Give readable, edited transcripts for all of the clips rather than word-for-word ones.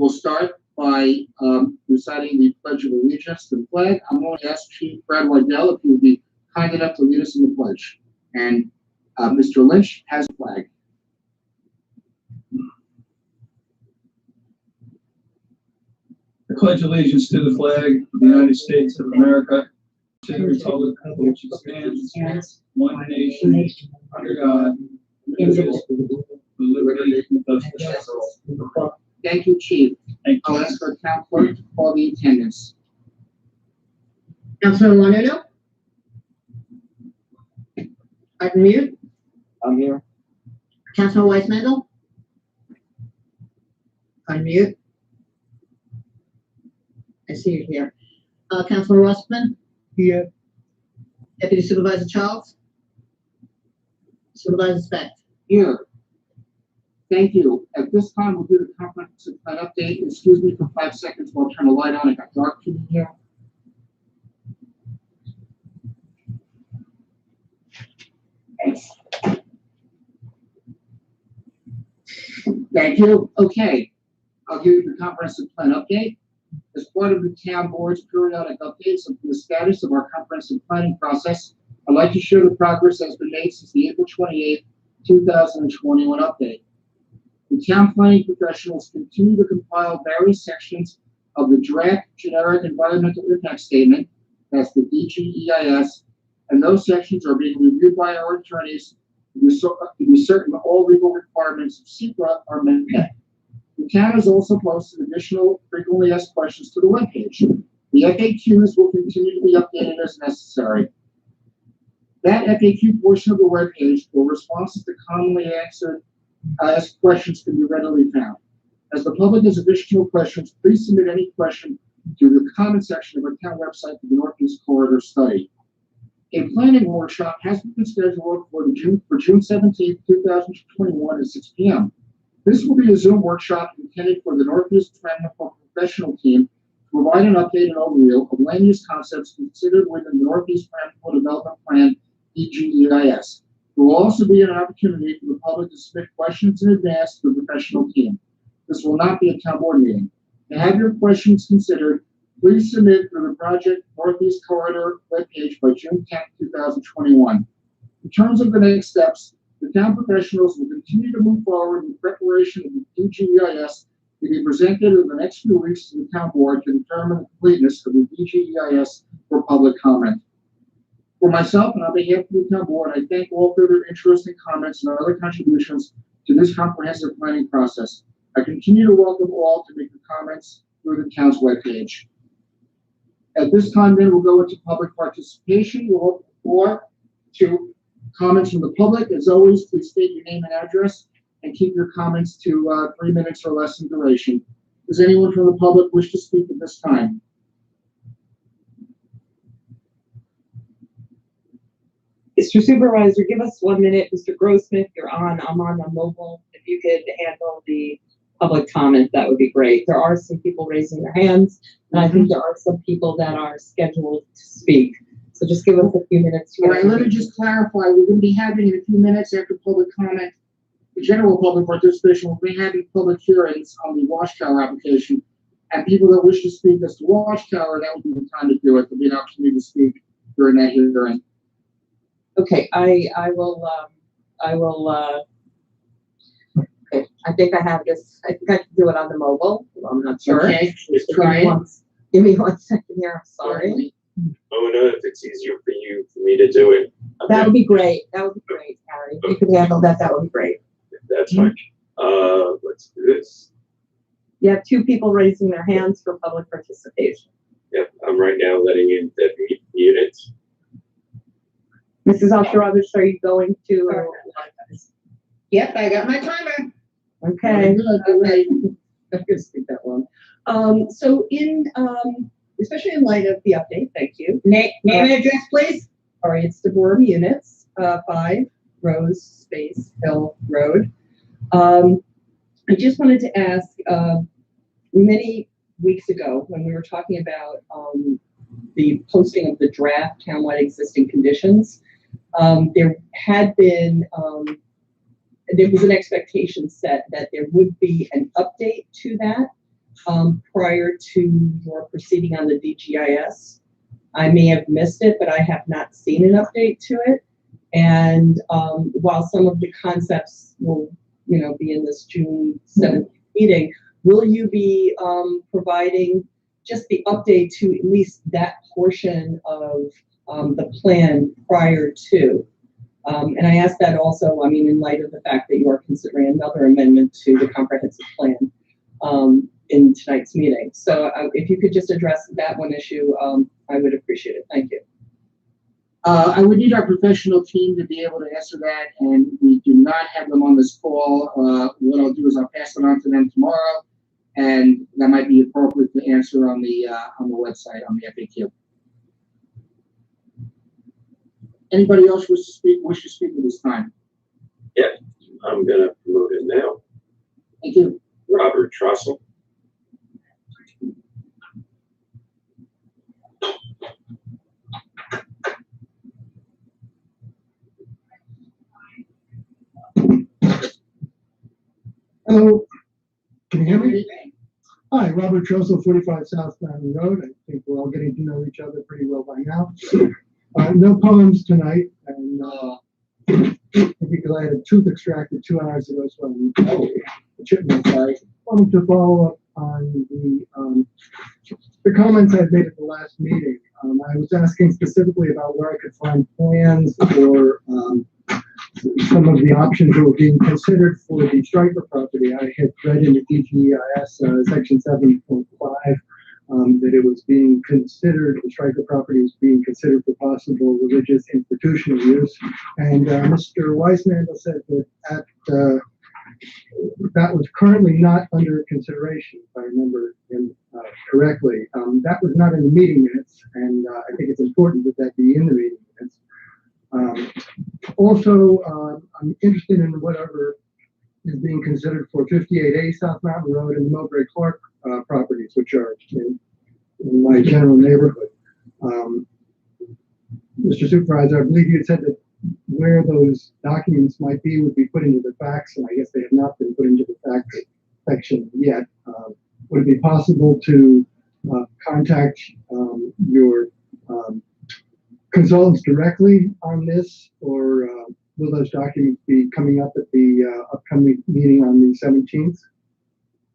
We'll start by reciting the Pledge of Allegiance to the flag. I'm going to ask Chief Brad Waddell if he would be kind enough to lead us in the pledge. And Mr. Lynch has the flag. I pledge allegiance to the flag of the United States of America, to the republic for which it stands, one nation, under God, indivisible, with liberty and justice for all. Thank you, Chief. Thank I'll you. ask our town clerk to call the attendance. Councilman Juanito? Unmute. I'm here. Councilman Weiss-Mendel? Unmute. I see you here. Councilman Rossman? Here. Deputy Supervisor Charles? Supervisor Specht? Here. Thank you. At this time, we'll do the comprehensive plan update. Excuse me for 5 seconds while I turn the light on. It got dark in here. Thank you. Okay. I'll give you the comprehensive plan update. As part of the town board's periodic updates of the status of our comprehensive planning process, I'd like to share the progress that has been made since the April 28, 2021 update. The town planning professionals continue to compile various sections of the draft generic environmental impact statement, that's the DGEIS, and those sections are being reviewed by our attorneys to be certain all legal requirements of SECRA are met. The town has also posted additional frequently asked questions to the webpage. The FAQs will continue to be updated as necessary. That FAQ portion of the webpage, where responses to commonly asked questions can be readily found. As the public has additional questions, please submit any question to the comment section of our town website for the Northeast Corridor Study. A planning workshop has been scheduled for June 17, 2021 at 6 p.m. This will be a Zoom workshop intended for the Northeast Ramapo professional team to provide an update and overview of land use concepts considered within the Northeast Ramapo Development Plan, DGEIS. There will also be an opportunity for the public to submit questions in advance to the professional team. This will not be a town board meeting. To have your questions considered, please submit through the Project Northeast Corridor webpage by June 10, 2021. In terms of the next steps, the town professionals will continue to move forward in preparation of the DGEIS to be presented in the next few weeks to the town board to determine the completeness of the DGEIS for public comment. For myself and on behalf of the town board, I thank all for their interest and comments and other contributions to this comprehensive planning process. I continue to welcome all to make the comments through the town's webpage. At this time, then, we'll go into public participation or to comments from the public. As always, please state your name and address and keep your comments to 3 minutes or less in duration. Does anyone from the public wish to speak at this time? Mr. Supervisor, give us 1 minute. Mr. Grossmith, you're on. I'm on the mobile. If you could handle the public comment, that would be great. There are some people raising their hands, and I think there are some people that are scheduled to speak. So just give us a few minutes. All right, let me just clarify. We're going to be having in a few minutes after public comment, the general public participation, we'll be having public hearings on the Watchtower application. And people that wish to speak as to Watchtower, that would be the time to do it. There'll be an opportunity to speak during that hearing. Okay, I will, okay, I think I have this. I think I can do it on the mobile. Well, I'm not sure. Okay, let's try it. Give me 1 second here. I'm sorry. Oh no, if it's easier for me to do it. That would be great. That would be great, Harry. If you could handle that, that would be great. That's fine. Let's do this. You have 2 people raising their hands for public participation. Yep, I'm right now letting in the units. Mrs. Osharovich, are you going to? Yep, I got my timer. Okay. Okay. I'm gonna speak that one. So especially in light of the update, thank you. Name and address, please. All right, it's DeBoer Units, 5 Rose Space Hill Road. I just wanted to ask, many weeks ago when we were talking about the posting of the draft townwide existing conditions, there had been, there was an expectation set that there would be an update to that prior to your proceeding on the DGIS. I may have missed it, but I have not seen an update to it. And while some of the concepts will, be in this June 7th meeting, will you be providing just the update to at least that portion of the plan prior to? And I ask that also, in light of the fact that you are considering another amendment to the comprehensive plan in tonight's meeting. So if you could just address that one issue, I would appreciate it. Thank you. I would need our professional team to be able to answer that, and we do not have them on this call. What I'll do is I'll pass it on to them tomorrow, and that might be appropriate to answer on the website, on the FAQ. Anybody else wish to speak at this time? Yeah, I'm gonna promote it now. Thank you. Robert Trussell. Hello, can you hear me? Hi, Robert Trussell, 45 South Mountain Road. I think we're all getting to know each other pretty well by now. No poems tonight, and because I had a tooth extracted 2 hours ago, so I'm a chipmunk. I wanted to follow up on the comments I made at the last meeting. I was asking specifically about where I could find plans or some of the options that were being considered for the Stryker property. I had read in the DGIS section 7.5 that it was being considered, the Stryker property was being considered for possible religious institutional use. And Mr. Weismandel said that that was currently not under consideration, if I remember him correctly. That was not in the meeting minutes, and I think it's important that that be in the meeting minutes. Also, I'm interested in whatever is being considered for 58A South Mountain Road and the Mowbray Clark properties, which are in my general neighborhood. Mr. Supervisor, I believe you said that where those documents might be would be put into the facts, and I guess they have not been put into the facts section yet. Would it be possible to contact your consultants directly on this, or will those documents be coming up at the upcoming meeting on the 17th?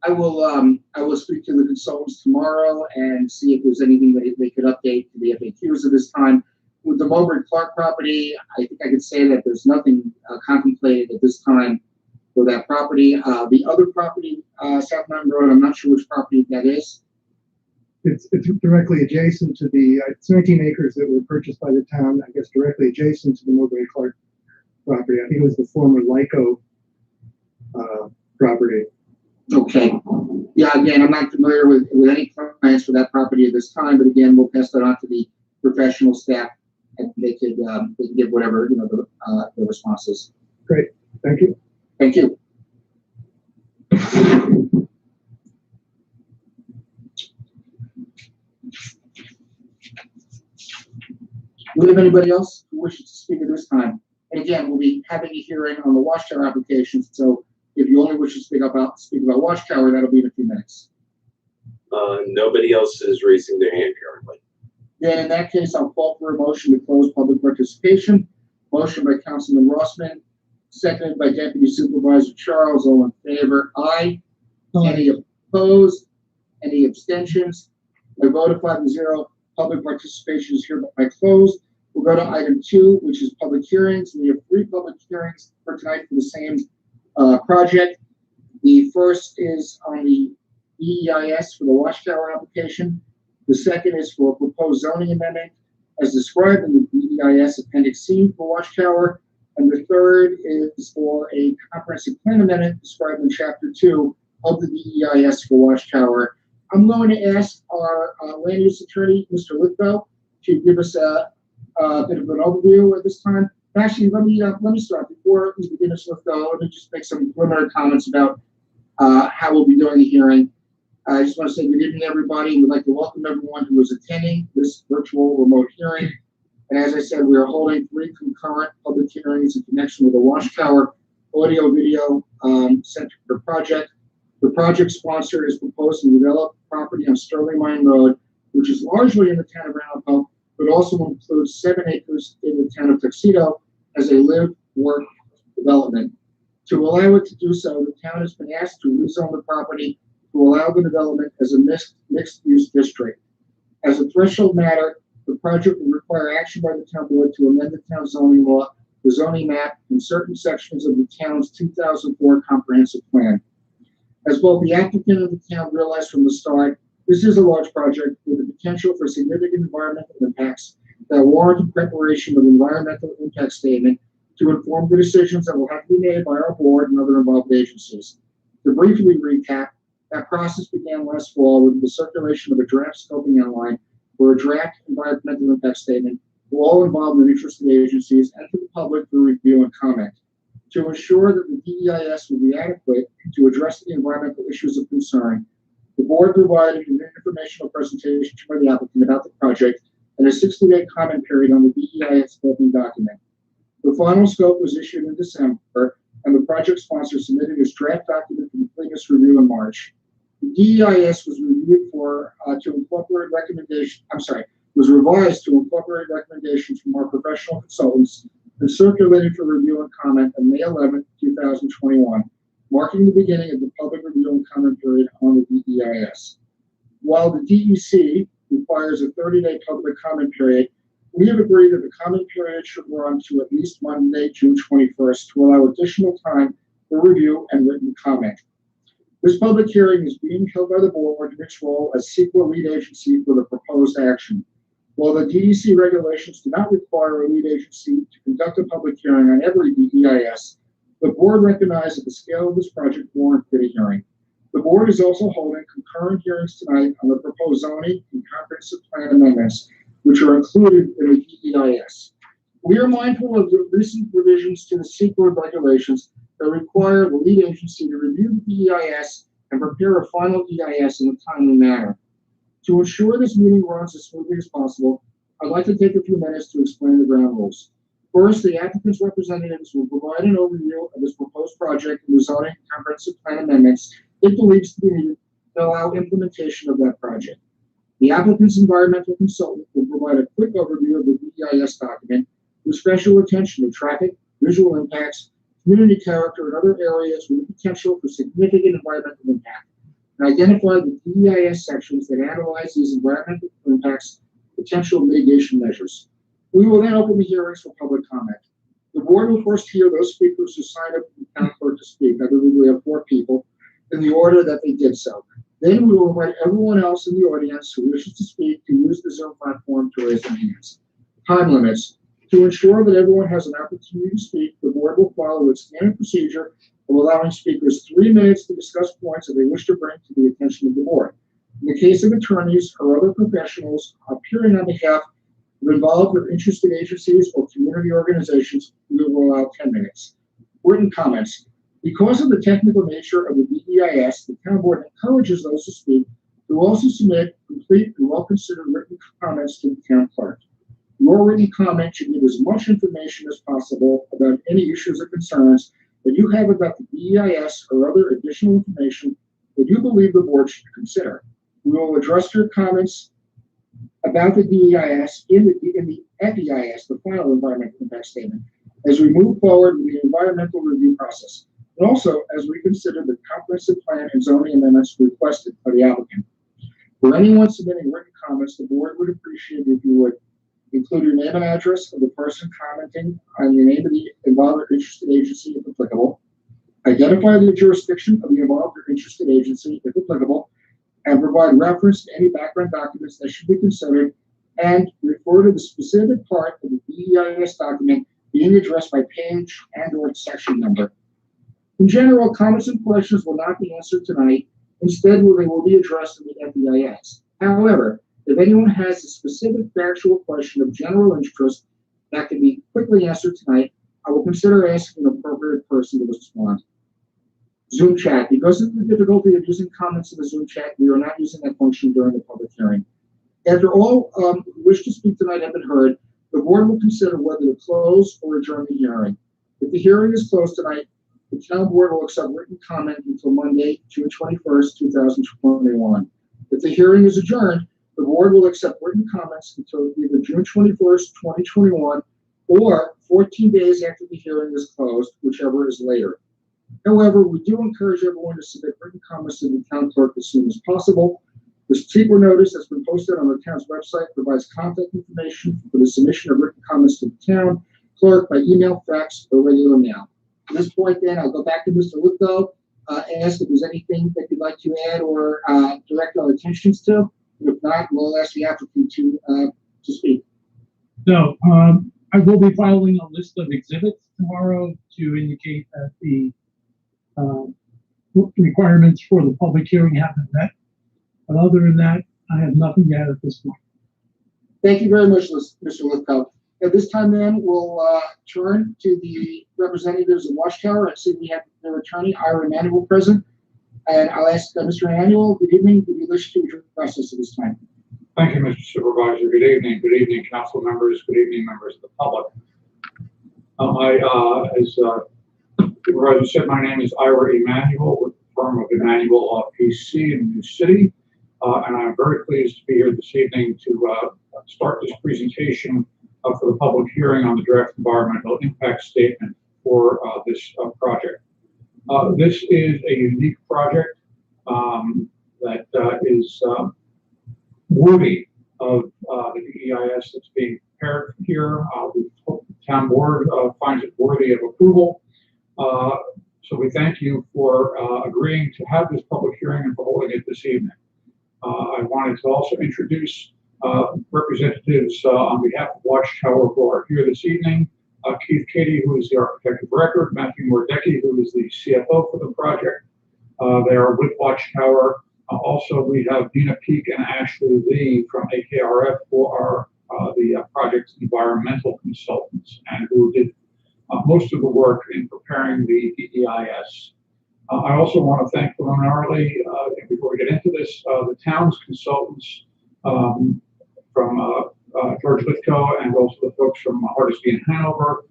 I will speak to the consultants tomorrow and see if there's anything that they could update to the FAQs at this time. With the Mowbray Clark property, I think I could say that there's nothing contemplated at this time for that property. The other property, South Mountain Road, I'm not sure which property that is. It's directly adjacent to the, it's 19 acres that were purchased by the town, I guess directly adjacent to the Mowbray Clark property. I think it was the former Lyco property. Okay. Yeah, again, I'm not familiar with any plans for that property at this time, but again, we'll pass that on to the professional staff, and they can give whatever, the response is. Great. Thank you. Thank you. Do we have anybody else who wishes to speak at this time? And again, we'll be having a hearing on the Watchtower applications. So if you only wish to speak about Watchtower, that'll be in a few minutes. Nobody else is raising their hand currently. Then in that case, I'll call for a motion to close public participation. Motion by Councilman Rossman, seconded by Deputy Supervisor Charles. All in favor? Aye. Aye. Any opposed? Any abstentions? By vote of 5-0, public participation is hereby closed. We'll go to item 2, which is public hearings. We have 3 public hearings for tonight for the same project. The first is on the EEIS for the Watchtower application. The second is for a proposed zoning amendment as described in the EEIS Appendix C for Watchtower. And the third is for a comprehensive plan amendment described in Chapter 2 of the EEIS for Watchtower. I'm going to ask our land use attorney, Mr. Lithgow, to give us a bit of an overview at this time. Actually, let me start before we begin, Mr. Lithgow. Let me just make some preliminary comments about how we'll be doing the hearing. I just want to say good evening, everybody. We'd like to welcome everyone who is attending this virtual remote hearing. And as I said, we are holding 3 concurrent public hearings in connection with the Watchtower audio-video center project. The project sponsor is proposing to develop property on Sterling Mine Road, which is largely in the town of Ramapo, but also includes 7 acres in the town of Tuxedo as a live-work development. To allow it to do so, the town has been asked to rezone the property to allow the development as a mixed-use district. As a threshold matter, the project will require action by the town board to amend the town zoning law, the zoning map, and certain sections of the town's 2004 comprehensive plan. As both the applicant and the town realized from the start, this is a large project with the potential for significant environmental impacts that warrant the preparation of an environmental impact statement to inform the decisions that will have to be made by our board and other involved agencies. To briefly recap, that process began last fall with the circulation of a draft scoping outline for a draft environmental impact statement to all involved and interested agencies and to the public for review and comment. To ensure that the DEIS would be adequate to address the environmental issues of concern, the board provided an informational presentation by the applicant about the project and a 60-day comment period on the DEIS scoping document. The final scope was issued in December, and the project sponsor submitted his draft document for completeness review in March. The DEIS was reviewed to incorporate recommendations. Was revised to incorporate recommendations from our professional consultants and circulated for review and comment on May 11, 2021, marking the beginning of the public review and comment period on the DEIS. While the DEC requires a 30-day public comment period, we have agreed that the comment period should run to at least Monday, June 21st, to allow additional time for review and written comment. This public hearing is being held by the board in its role as CEQA lead agency for the proposed action. While the DEC regulations do not require a lead agency to conduct a public hearing on every DEIS, the board recognized that the scale of this project warranted a hearing. The board is also holding concurrent hearings tonight on the proposed zoning and comprehensive plan amendments, which are included in the DEIS. We are mindful of the recent revisions to the CEQA regulations that require the lead agency to review the DEIS and prepare a final EIS in a timely manner. To ensure this meeting runs as smoothly as possible, I'd like to take a few minutes to explain the ground rules. First, the applicant's representatives will provide an overview of this proposed project and the zoning and comprehensive plan amendments it believes to be needed to allow implementation of that project. The applicant's environmental consultant will provide a quick overview of the DEIS document with special attention to traffic, visual impacts, community character, and other areas with the potential for significant environmental impact, and identify the DEIS sections that analyze these environmental impacts, potential mitigation measures. We will then open the hearings for public comment. The board will first hear those speakers who signed up to the town clerk to speak. I believe we have 4 people in the order that they did so. Then we will invite everyone else in the audience who wishes to speak to use the Zoom platform to raise their hands. Time limits. To ensure that everyone has an opportunity to speak, the board will follow its standard procedure of allowing speakers 3 minutes to discuss points that they wish to bring to the attention of the board. In the case of attorneys or other professionals appearing on behalf of involved or interested agencies or community organizations, we will allow 10 minutes. Written comments. Because of the technical nature of the DEIS, the town board encourages those to speak to also submit complete and well-considered written comments to the town clerk. Your written comment should give as much information as possible about any issues or concerns that you have about the DEIS or other additional information that you believe the board should consider. We will address your comments about the DEIS in the FEIS, the final environmental impact statement, as we move forward with the environmental review process, and also as we consider the comprehensive plan and zoning amendments requested by the applicant. For anyone submitting written comments, the board would appreciate if you would include your name and address of the person commenting on the name of the involved or interested agency if applicable, identify the jurisdiction of the involved or interested agency if applicable, and provide reference to any background documents that should be considered, and refer to the specific part of the DEIS document being addressed by page and/or section number. In general, comments and questions will not be answered tonight. Instead, they will be addressed in the FEIS. However, if anyone has a specific factual question of general interest that can be quickly answered tonight, I will consider asking an appropriate person to respond. Zoom chat. Because of the difficulty of using comments in the Zoom chat, we are not using that function during the public hearing. After all who wish to speak tonight have been heard, the board will consider whether to close or adjourn the hearing. If the hearing is closed tonight, The town board will accept written comment until Monday, June 21st, 2021. If the hearing is adjourned, the board will accept written comments until either June 21st, 2021, or 14 days after the hearing is closed, whichever is later. However, we do encourage everyone to submit written comments to the town clerk as soon as possible. This secret notice has been posted on the town's website, provides contact information for the submission of written comments to the town clerk by email, fax, or regular mail. At this point, then, I'll go back to Mr. Lithgow, and ask if there's anything that you'd like to add or direct our attentions to. If not, we'll ask the applicant to speak. No, I will be filing a list of exhibits tomorrow to indicate that the requirements for the public hearing have been met. But other than that, I have nothing to add at this point. Thank you very much, Mr. Lithgow. At this time, then, we'll turn to the representatives of Watchtower and see if we have their attorney, Ira Emanuel, present. And I'll ask Mr. Emanuel, good evening. Would you wish to address us at this time? Thank you, Mr. Supervisor. Good evening. Good evening, council members. Good evening, members of the public. As Supervisor said, my name is Ira Emanuel with the firm of Emanuel PC in New City. And I'm very pleased to be here this evening to start this presentation for the public hearing on the draft environmental impact statement for this project. This is a unique project that is worthy of the DEIS that's being prepared here. We hope the town board finds it worthy of approval. So we thank you for agreeing to have this public hearing and for holding it this evening. I wanted to also introduce representatives on behalf of Watchtower who are here this evening. Keith Cady, who is the architect of record, Matthew Mordecki, who is the CFO for the project. They are with Watchtower. Also, we have Dina Peak and Ashley Lee from AKRF, who are the project's environmental consultants and who did most of the work in preparing the DEIS. I also want to thank preliminarily, before we get into this, the town's consultants from George Lithgow and also the folks from Hardesty and Hanover,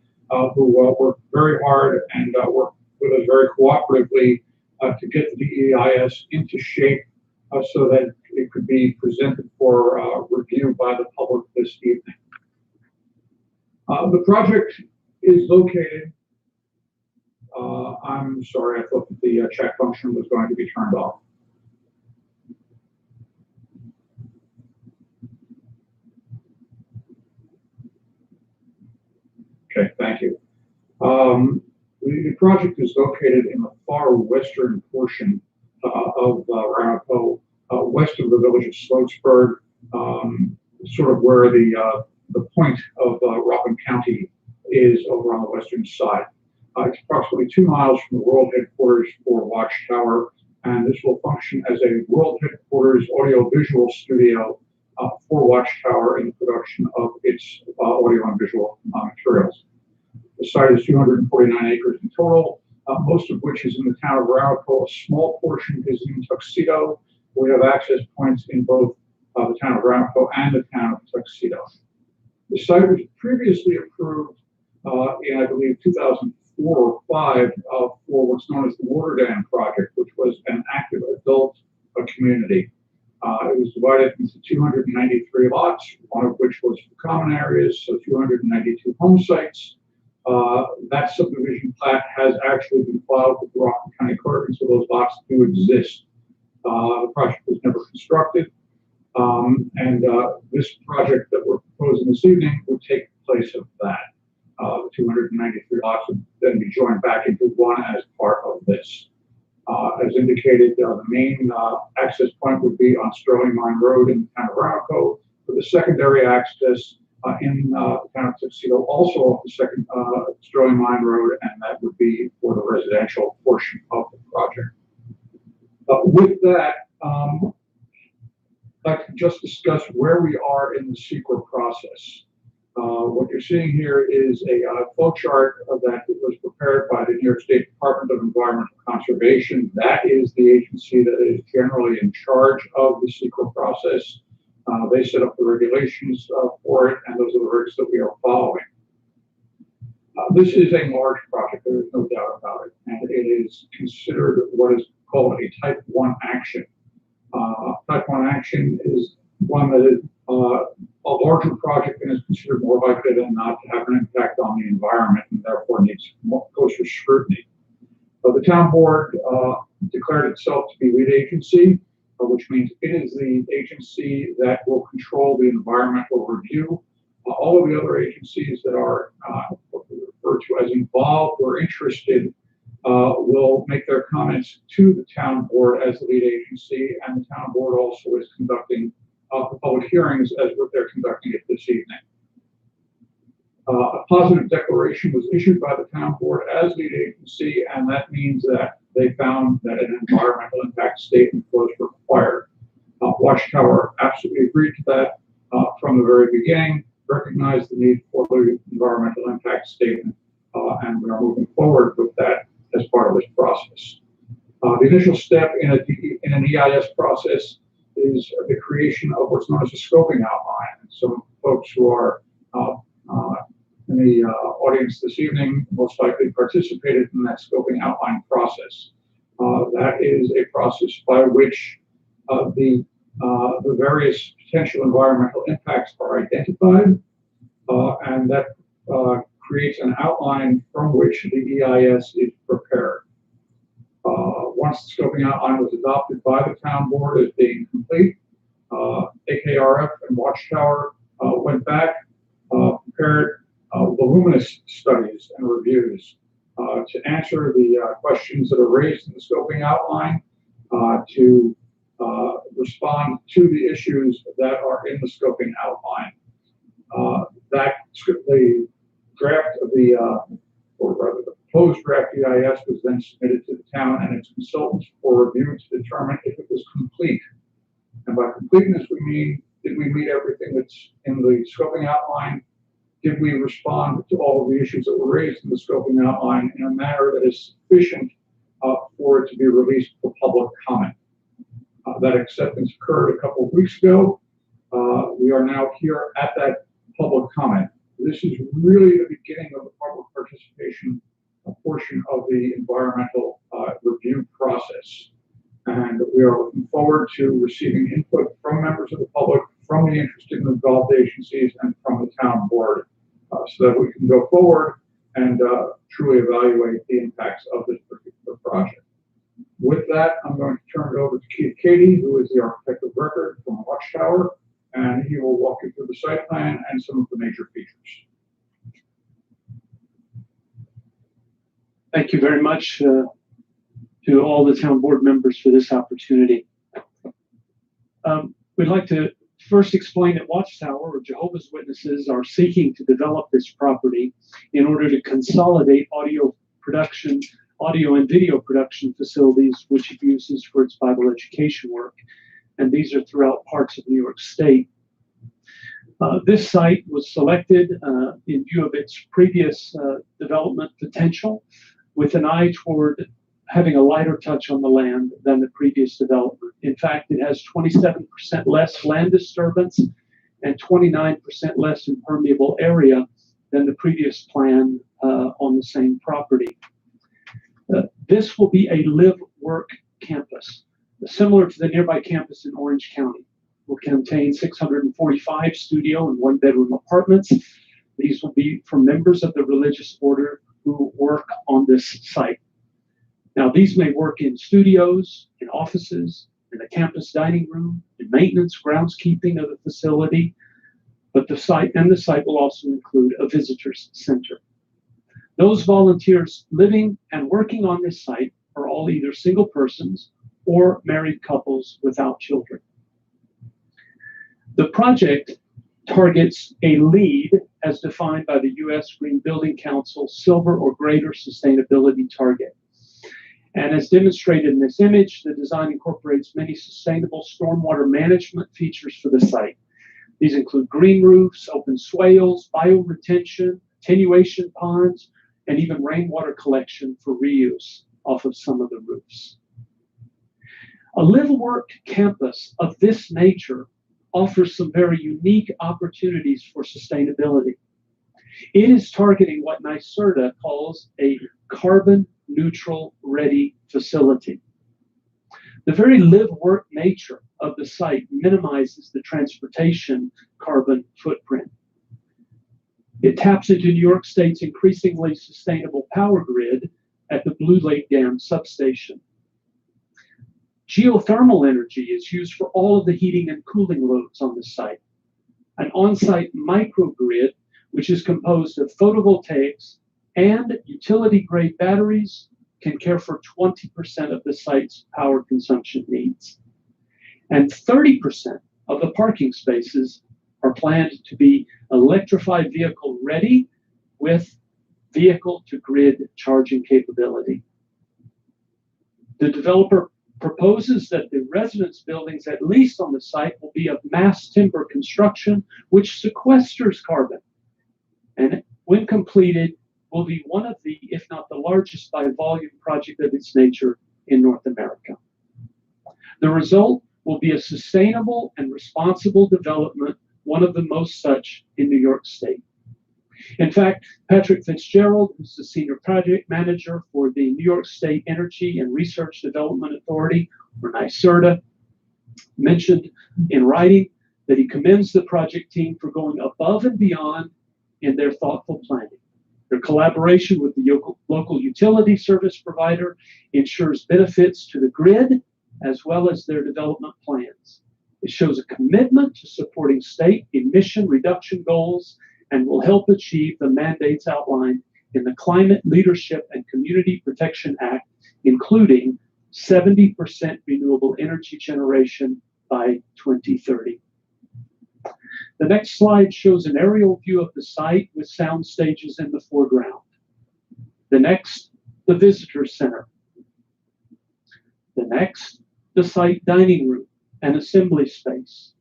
who worked very hard and worked with us very cooperatively to get the DEIS into shape so that it could be presented for review by the public this evening. The project is located, I'm sorry, I thought that the chat function was going to be turned off. Okay, thank you. The project is located in the far western portion of Ramapo, west of the village of Sloatsburg, sort of where the point of Rockland County is over on the western side. It's approximately 2 miles from the world headquarters for Watchtower, and this will function as a world headquarters audio-visual studio for Watchtower in the production of its audio and visual materials. The site is 249 acres in total, most of which is in the town of Ramapo. A small portion is in Tuxedo. We have access points in both the town of Ramapo and the town of Tuxedo. The site was previously approved in, I believe, 2004 or 5 for what's known as the Water Dam Project, which was an active adult community. It was divided into 293 lots, one of which was for common areas, so 292 home sites. That subdivision plat has actually been filed with the Rockland County Clerk, and so those lots do exist. The project was never constructed, and this project that we're proposing this evening would take the place of that. The 293 lots would then be joined back into one as part of this. As indicated, the main access point would be on Sterling Mine Road in the town of Ramapo, with the secondary access in the town of Tuxedo, also off the second Sterling Mine Road, and that would be for the residential portion of the project. With that, I'd like to just discuss where we are in the secret process. What you're seeing here is a flow chart that was prepared by the New York State Department of Environmental Conservation. That is the agency that is generally in charge of the secret process. They set up the regulations for it, and those are the regs that we are following. This is a large project, there is no doubt about it, and it is considered what is called a Type 1 action. Type 1 action is one that is a larger project and is considered more likely than not to have an impact on the environment and therefore needs more closer scrutiny. The town board declared itself to be lead agency, which means it is the agency that will control the environmental review. All of the other agencies that are what we refer to as involved or interested will make their comments to the town board as the lead agency, and the town board also is conducting the public hearings as what they're conducting it this evening. A positive declaration was issued by the town board as lead agency, and that means that they found that an environmental impact statement was required. Watchtower absolutely agreed to that from the very beginning, recognized the need for the environmental impact statement, and we are moving forward with that as part of this process. The initial step in an EIS process is the creation of what's known as a scoping outline. And some folks who are in the audience this evening most likely participated in that scoping outline process. That is a process by which the various potential environmental impacts are identified, and that creates an outline from which the EIS is prepared. Once the scoping outline was adopted by the town board as being complete, AKRF and Watchtower went back, prepared voluminous studies and reviews to answer the questions that are raised in the scoping outline, to respond to the issues that are in the scoping outline. The draft of or rather the proposed draft EIS was then submitted to the town and its consultants for review to determine if it was complete. And by completeness, we mean, did we meet everything that's in the scoping outline? Did we respond to all of the issues that were raised in the scoping outline in a manner that is sufficient for it to be released for public comment? That acceptance occurred a couple of weeks ago. We are now here at that public comment. This is really the beginning of the public participation portion of the environmental review process. And we are looking forward to receiving input from members of the public, from the interested and involved agencies, and from the town board, so that we can go forward and truly evaluate the impacts of this particular project. With that, I'm going to turn it over to Keith Cady, who is the architect of record from Watchtower, and he will walk you through the site plan and some of the major features. Thank you very much to all the town board members for this opportunity. We'd like to first explain that Watchtower, or Jehovah's Witnesses, are seeking to develop this property in order to consolidate audio and video production facilities, which it uses for its Bible education work. And these are throughout parts of New York State. This site was selected in view of its previous development potential, with an eye toward having a lighter touch on the land than the previous development. In fact, it has 27% less land disturbance and 29% less impermeable area than the previous plan on the same property. This will be a live-work campus, similar to the nearby campus in Orange County. It will contain 645 studio and one-bedroom apartments. These will be for members of the religious order who work on this site. Now, these may work in studios, in offices, in the campus dining room, in maintenance, groundskeeping of the facility, but the site will also include a visitors center. Those volunteers living and working on this site are all either single persons or married couples without children. The project targets a LEED as defined by the U.S. Green Building Council silver or greater sustainability target. And as demonstrated in this image, the design incorporates many sustainable stormwater management features for the site. These include green roofs, open swales, bioretention, attenuation ponds, and even rainwater collection for reuse off of some of the roofs. A live-work campus of this nature offers some very unique opportunities for sustainability. It is targeting what NYSERDA calls a carbon neutral ready facility. The very live-work nature of the site minimizes the transportation carbon footprint. It taps into New York State's increasingly sustainable power grid at the Blue Lake Dam substation. Geothermal energy is used for all of the heating and cooling loads on the site. An on-site microgrid, which is composed of photovoltaics and utility-grade batteries, can care for 20% of the site's power consumption needs. And 30% of the parking spaces are planned to be electrified vehicle ready with vehicle-to-grid charging capability. The developer proposes that the residence buildings, at least on the site, will be of mass timber construction, which sequesters carbon. And when completed, will be one of the, if not the largest by volume project of its nature in North America. The result will be a sustainable and responsible development, one of the most such in New York State. In fact, Patrick Fitzgerald, who's the senior project manager for the New York State Energy and Research Development Authority, or NYSERDA, mentioned in writing that he commends the project team for going above and beyond in their thoughtful planning. Their collaboration with the local utility service provider ensures benefits to the grid as well as their development plans. It shows a commitment to supporting state emission reduction goals and will help achieve the mandates outlined in the Climate Leadership and Community Protection Act, including 70% renewable energy generation by 2030. The next slide shows an aerial view of the site with sound stages in the foreground. The next, the visitor center. The next, the site dining room and assembly space.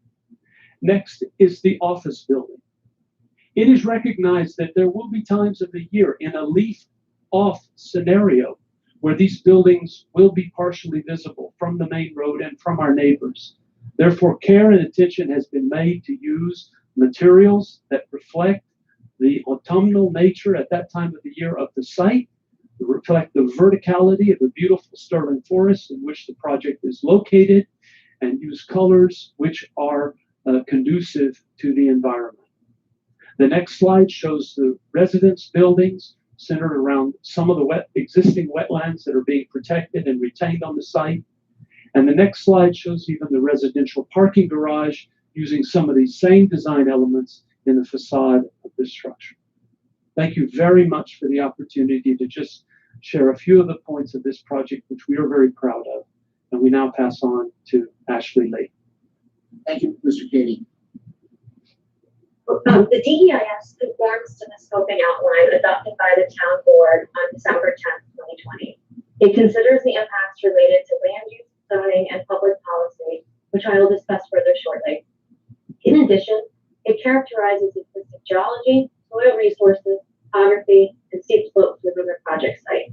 Next is the office building. It is recognized that there will be times of the year in a leaf-off scenario where these buildings will be partially visible from the main road and from our neighbors. Therefore, care and attention has been made to use materials that reflect the autumnal nature at that time of the year of the site, reflect the verticality of the beautiful sterling forest in which the project is located, and use colors which are conducive to the environment. The next slide shows the residence buildings centered around some of the existing wetlands that are being protected and retained on the site. And the next slide shows even the residential parking garage using some of these same design elements in the facade of this structure. Thank you very much for the opportunity to just share a few of the points of this project, which we are very proud of. And we now pass on to Ashley Lee. Thank you, Mr. Katie. The DEIS conforms to the scoping outline adopted by the town board on December 10th, 2020. It considers the impacts related to land use, zoning, and public policy, which I will discuss further shortly. In addition, it characterizes existing geology, soil resources, topography, and steep slopes within the project site.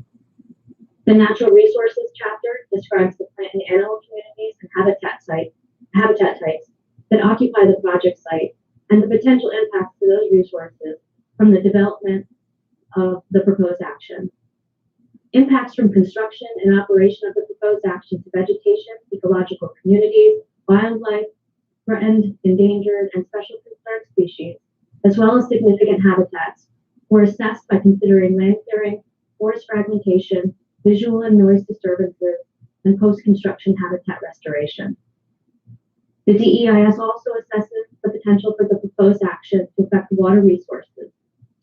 The natural resources chapter describes the plant and animal communities and habitat types that occupy the project site and the potential impacts to those resources from the development of the proposed action. Impacts from construction and operation of the proposed action to vegetation, ecological communities, wildlife, threatened, endangered, and special concern species, as well as significant habitats, were assessed by considering land clearing, forest fragmentation, visual and noise disturbances, and post-construction habitat restoration. The DEIS also assesses the potential for the proposed action to affect water resources,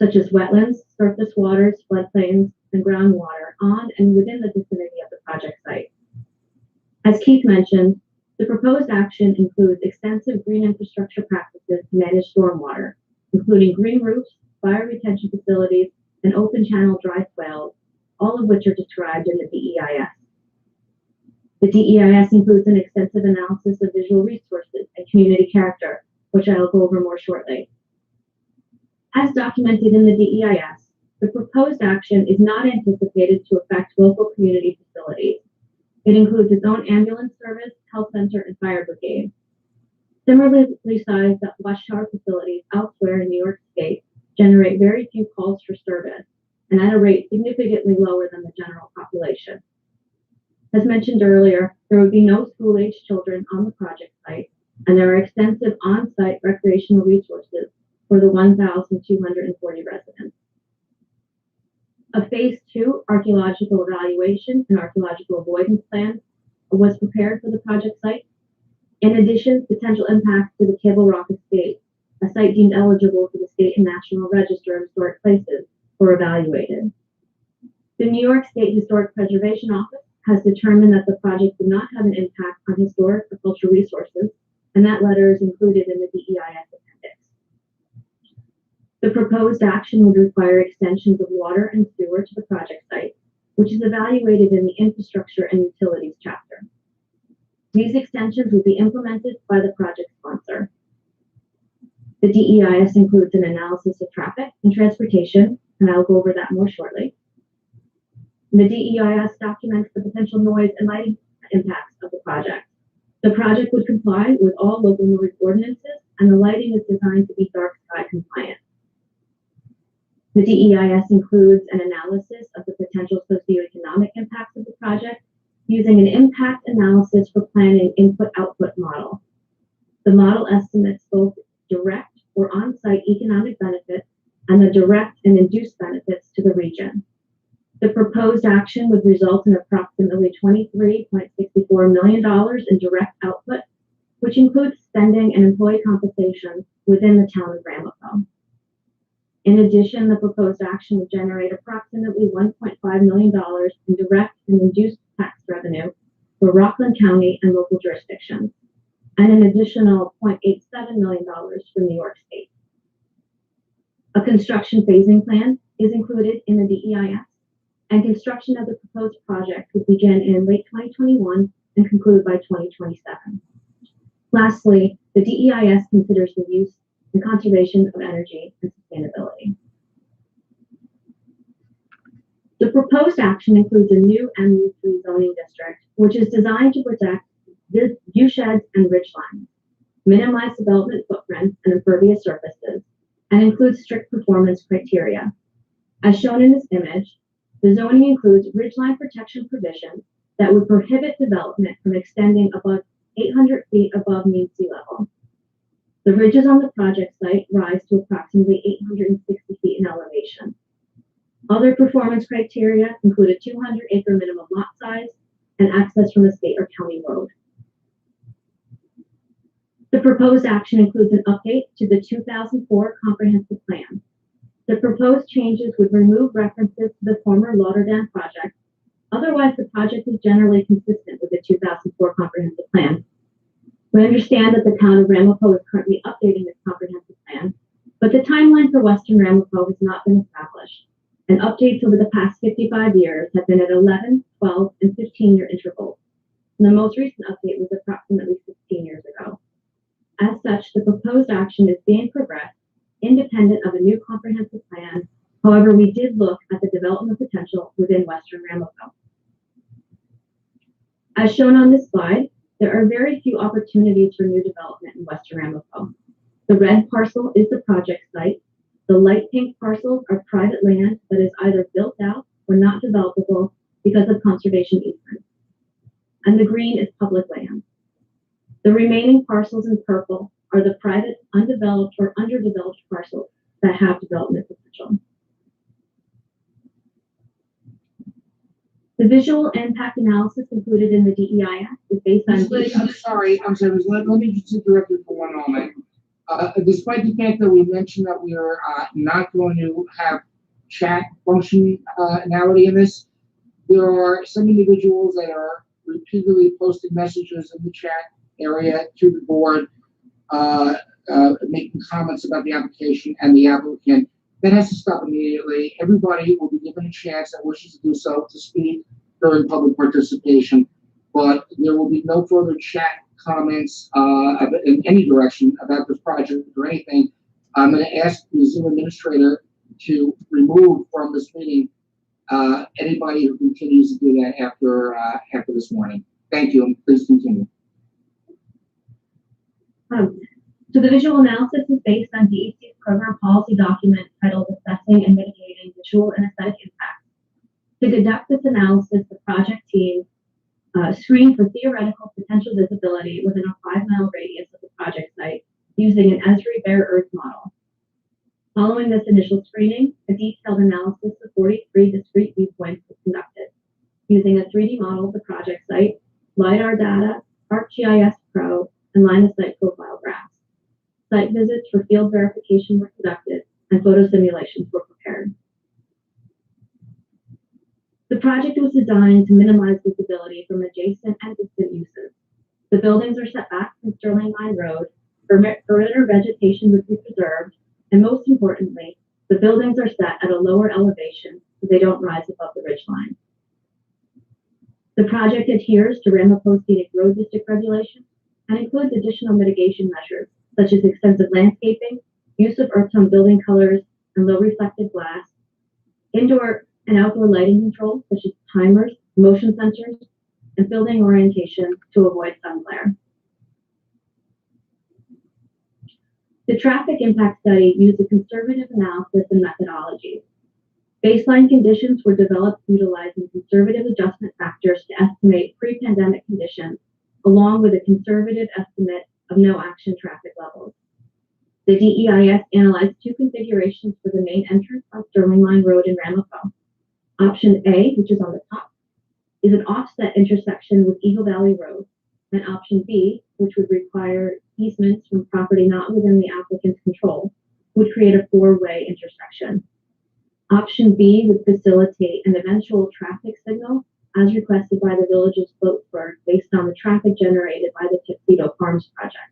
such as wetlands, surface waters, floodplains, and groundwater on and within the vicinity of the project site. As Keith mentioned, the proposed action includes extensive green infrastructure practices to manage stormwater, including green roofs, fire retention facilities, and open channel dry swales, all of which are described in the DEIS. The DEIS includes an extensive analysis of visual resources and community character, which I will go over more shortly. As documented in the DEIS, the proposed action is not anticipated to affect local community facilities. It includes its own ambulance service, health center, and fire brigade. Similarly sized Watchtower facilities elsewhere in New York State generate very few calls for service and at a rate significantly lower than the general population. As mentioned earlier, there would be no school-age children on the project site, and there are extensive on-site recreational resources for the 1,240 residents. A Phase 2 archaeological evaluation and archaeological avoidance plan was prepared for the project site. In addition, potential impacts to the Table Rock Estate, a site deemed eligible for the State and National Register of Historic Places, were evaluated. The New York State Historic Preservation Office has determined that the project did not have an impact on historic or cultural resources, and that letter is included in the DEIS appendix. The proposed action would require extensions of water and sewer to the project site, which is evaluated in the Infrastructure and Utilities chapter. These extensions will be implemented by the project sponsor. The DEIS includes an analysis of traffic and transportation, and I'll go over that more shortly. The DEIS documents the potential noise and lighting impacts of the project. The project would comply with all local noise ordinances, and the lighting is designed to be dark sky compliant. The DEIS includes an analysis of the potential socioeconomic impacts of the project using an impact analysis for planning input-output model. The model estimates both direct or on-site economic benefits and the direct and induced benefits to the region. The proposed action would result in approximately $23.64 million in direct output, which includes spending and employee compensation within the town of Ramapo. In addition, the proposed action would generate approximately $1.5 million in direct and induced tax revenue for Rockland County and local jurisdictions, and an additional $0.87 million for New York State. A construction phasing plan is included in the DEIS, and construction of the proposed project would begin in late 2021 and conclude by 2027. Lastly, the DEIS considers the use and conservation of energy and sustainability. The proposed action includes a new MU3 zoning district, which is designed to protect viewsheds and ridgelines, minimize development footprints and impervious surfaces, and includes strict performance criteria. As shown in this image, the zoning includes ridgeline protection provisions that would prohibit development from extending above 800 feet above mean sea level. The ridges on the project site rise to approximately 860 feet in elevation. Other performance criteria include a 200-acre minimum lot size and access from a state or county road. The proposed action includes an update to the 2004 comprehensive plan. The proposed changes would remove references to the former Lauderdale project. Otherwise, the project is generally consistent with the 2004 comprehensive plan. We understand that the town of Ramapo is currently updating its comprehensive plan, but the timeline for Western Ramapo has not been established, and updates over the past 55 years have been at 11, 12, and 15-year intervals. And the most recent update was approximately 16 years ago. As such, the proposed action is being progressed independent of a new comprehensive plan. However, we did look at the development potential within Western Ramapo. As shown on this slide, there are very few opportunities for new development in Western Ramapo. The red parcel is the project site. The light pink parcels are private land that is either built out or not developable because of conservation easements. And the green is public land. The remaining parcels in purple are the private, undeveloped, or underdeveloped parcels that have development potential. The visual impact analysis included in the DEIS is based on... I'm sorry, let me just interrupt you for one moment. Despite the fact that we mentioned that we are not going to have chat functionality in this, there are some individuals that are repeatedly posting messages in the chat area to the board, making comments about the application and the applicant. That has to stop immediately. Everybody will be given a chance that wishes to do so to speak during public participation, but there will be no further chat comments in any direction about this project or anything. I'm going to ask the Zoom administrator to remove from this meeting anybody who continues to do that after this morning. Thank you, and please continue. So the visual analysis is based on DEC's program policy document titled Assessing and Mitigating Visual and Aesthetic Impacts. To conduct this analysis, the project team screened for theoretical potential visibility within a 5-mile radius of the project site using an Esri bare earth model. Following this initial screening, a detailed analysis of 43 discrete viewpoints was conducted using a 3D model of the project site, LiDAR data, ArcGIS Pro, and line of sight profile graphs. Site visits for field verification were conducted, and photo simulations were prepared. The project was designed to minimize visibility from adjacent and distant uses. The buildings are set back from Sterling Line Road, perimeter vegetation would be preserved, and most importantly, the buildings are set at a lower elevation so they don't rise above the ridgeline. The project adheres to Ramapo Scenic Road District regulations and includes additional mitigation measures such as extensive landscaping, use of earth tone building colors and low reflective glass, indoor and outdoor lighting controls such as timers, motion sensors, and building orientation to avoid sun glare. The traffic impact study used a conservative analysis and methodology. Baseline conditions were developed utilizing conservative adjustment factors to estimate pre-pandemic conditions, along with a conservative estimate of no action traffic levels. The DEIS analyzed 2 configurations for the main entrance on Sterling Line Road in Ramapo. Option A, which is on the top, is an offset intersection with Eagle Valley Road, and option B, which would require easements from property not within the applicant's control, would create a 4-way intersection. Option B would facilitate an eventual traffic signal as requested by the village's Floatsburg based on the traffic generated by the Tuxedo Farms project.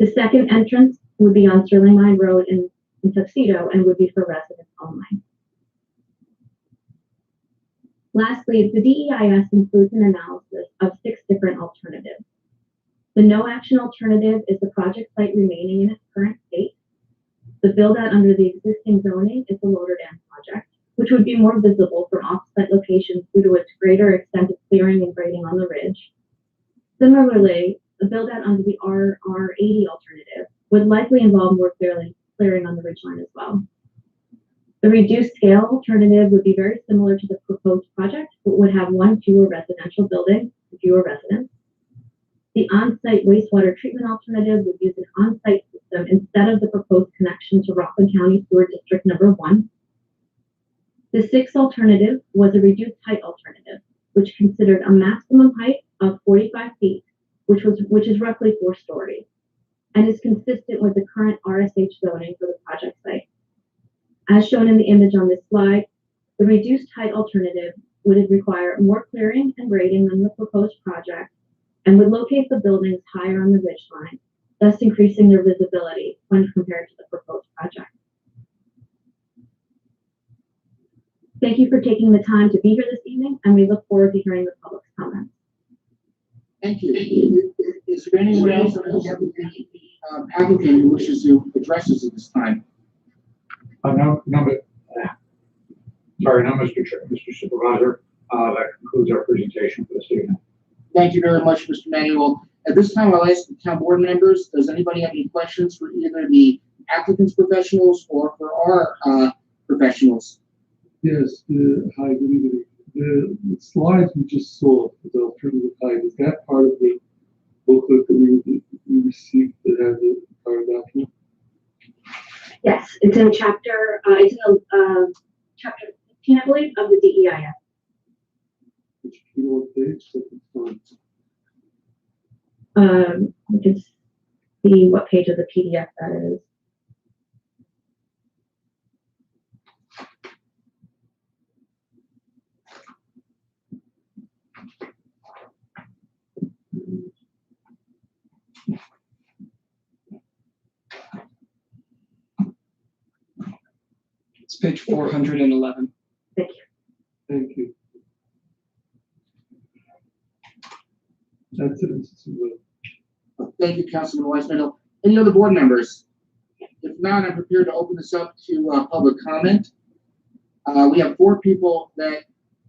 The second entrance would be on Sterling Line Road in Tuxedo and would be for residents only. Lastly, the DEIS includes an analysis of 6 different alternatives. The no action alternative is the project site remaining in its current state. The build out under the existing zoning is the Loader Dam project, which would be more visible from off-site locations due to its greater extent of clearing and grading on the ridge. Similarly, the build out under the RR80 alternative would likely involve more clearing on the ridgeline as well. The reduced scale alternative would be very similar to the proposed project, but would have 1 fewer residential building and fewer residents. The on-site wastewater treatment alternative would use an on-site system instead of the proposed connection to Rockland County Sewer District Number 1. The 6th alternative was a reduced height alternative, which considered a maximum height of 45 feet, which is roughly 4 stories, and is consistent with the current RSH zoning for the project site. As shown in the image on this slide, the reduced height alternative would require more clearing and grading than the proposed project and would locate the buildings higher on the ridgeline, thus increasing their visibility when compared to the proposed project. Thank you for taking the time to be here this evening, and we look forward to hearing the public's comments. Thank you. Is there anyone else on the applicant who wishes to address us at this time? No, Mr. Supervisor. That concludes our presentation for this evening. Thank you very much, Mr. Manuel. At this time, I'll ask the town board members, does anybody have any questions for either the applicant's professionals or for our professionals? Yes, hi, good evening. The slides we just saw for the alternative height, is that part of the booklet that we received that has the entire document? Yes, it's in chapter, chapter 15, I believe, of the DEIS. Which page? We can see what page of the PDF that is. It's page 411. Thank you. Thank you. That's it. Thank you, Councilman Weisman. Any other board members? If not, I'm prepared to open this up to public comment. We have 4 people that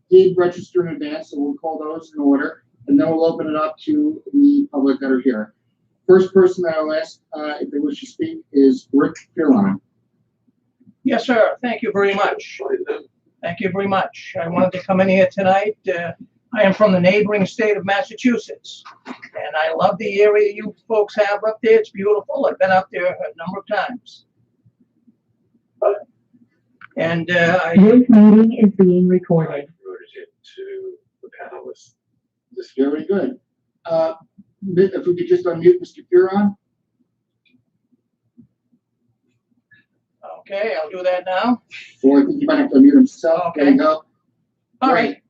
did register in advance, so we'll call those in order, and then we'll open it up to the public that are here. First person that I'll ask if they wish to speak is Rick Fearon. Yes, sir. Thank you very much. Thank you very much. I wanted to come in here tonight. I am from the neighboring state of Massachusetts, and I love the area you folks have up there. It's beautiful. I've been up there a number of times. And This meeting is being recorded. To the panelists. This is very good. If we could just unmute Mr. Fearon. okay, I'll do that now. Or I think you might have to unmute himself. There you go. All right.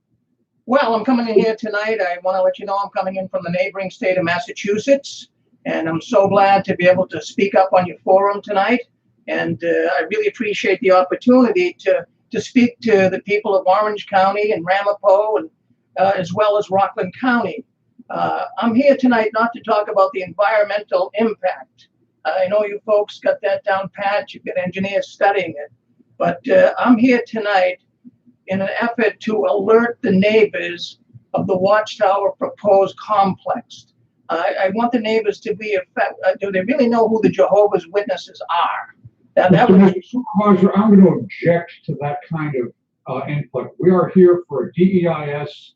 Well, I'm coming in here tonight. I want to let you know I'm coming in from the neighboring state of Massachusetts, and I'm so glad to be able to speak up on your forum tonight. And I really appreciate the opportunity to speak to the people of Orange County and Ramapo, and as well as Rockland County. I'm here tonight not to talk about the environmental impact. I know you folks got that down pat. You've got engineers studying it. But I'm here tonight in an effort to alert the neighbors of the Watchtower proposed complex. I want the neighbors to be do they really know who the Jehovah's Witnesses are? Mr. Supervisor, I'm going to object to that kind of input. We are here for a DEIS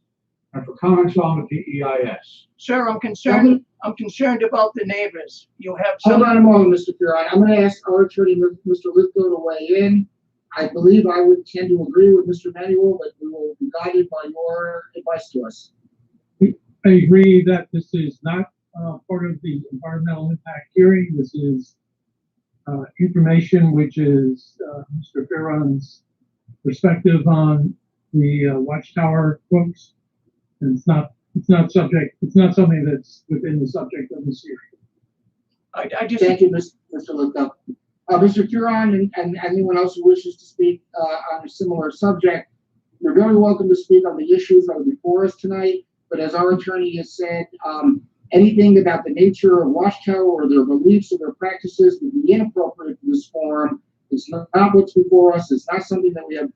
and for comments on the DEIS. Sir, I'm concerned. I'm concerned about the neighbors. You have some. Hold on a moment, Mr. Fearon. I'm going to ask our attorney, Mr. Lithgow, to weigh in. I believe I would tend to agree with Mr. Manuel, but we will be guided by your advice to us. I agree that this is not part of the environmental impact hearing. This is information which is Mr. Fearon's perspective on the Watchtower folks, and it's not something that's within the subject of this hearing. I just thank you, Mr. Lithgow. Mr. Fearon and anyone else who wishes to speak on a similar subject, you're very welcome to speak on the issues that are before us tonight. But as our attorney has said, anything about the nature of Watchtower or their beliefs or their practices would be inappropriate for this forum. It's not what's before us. It's not something that we have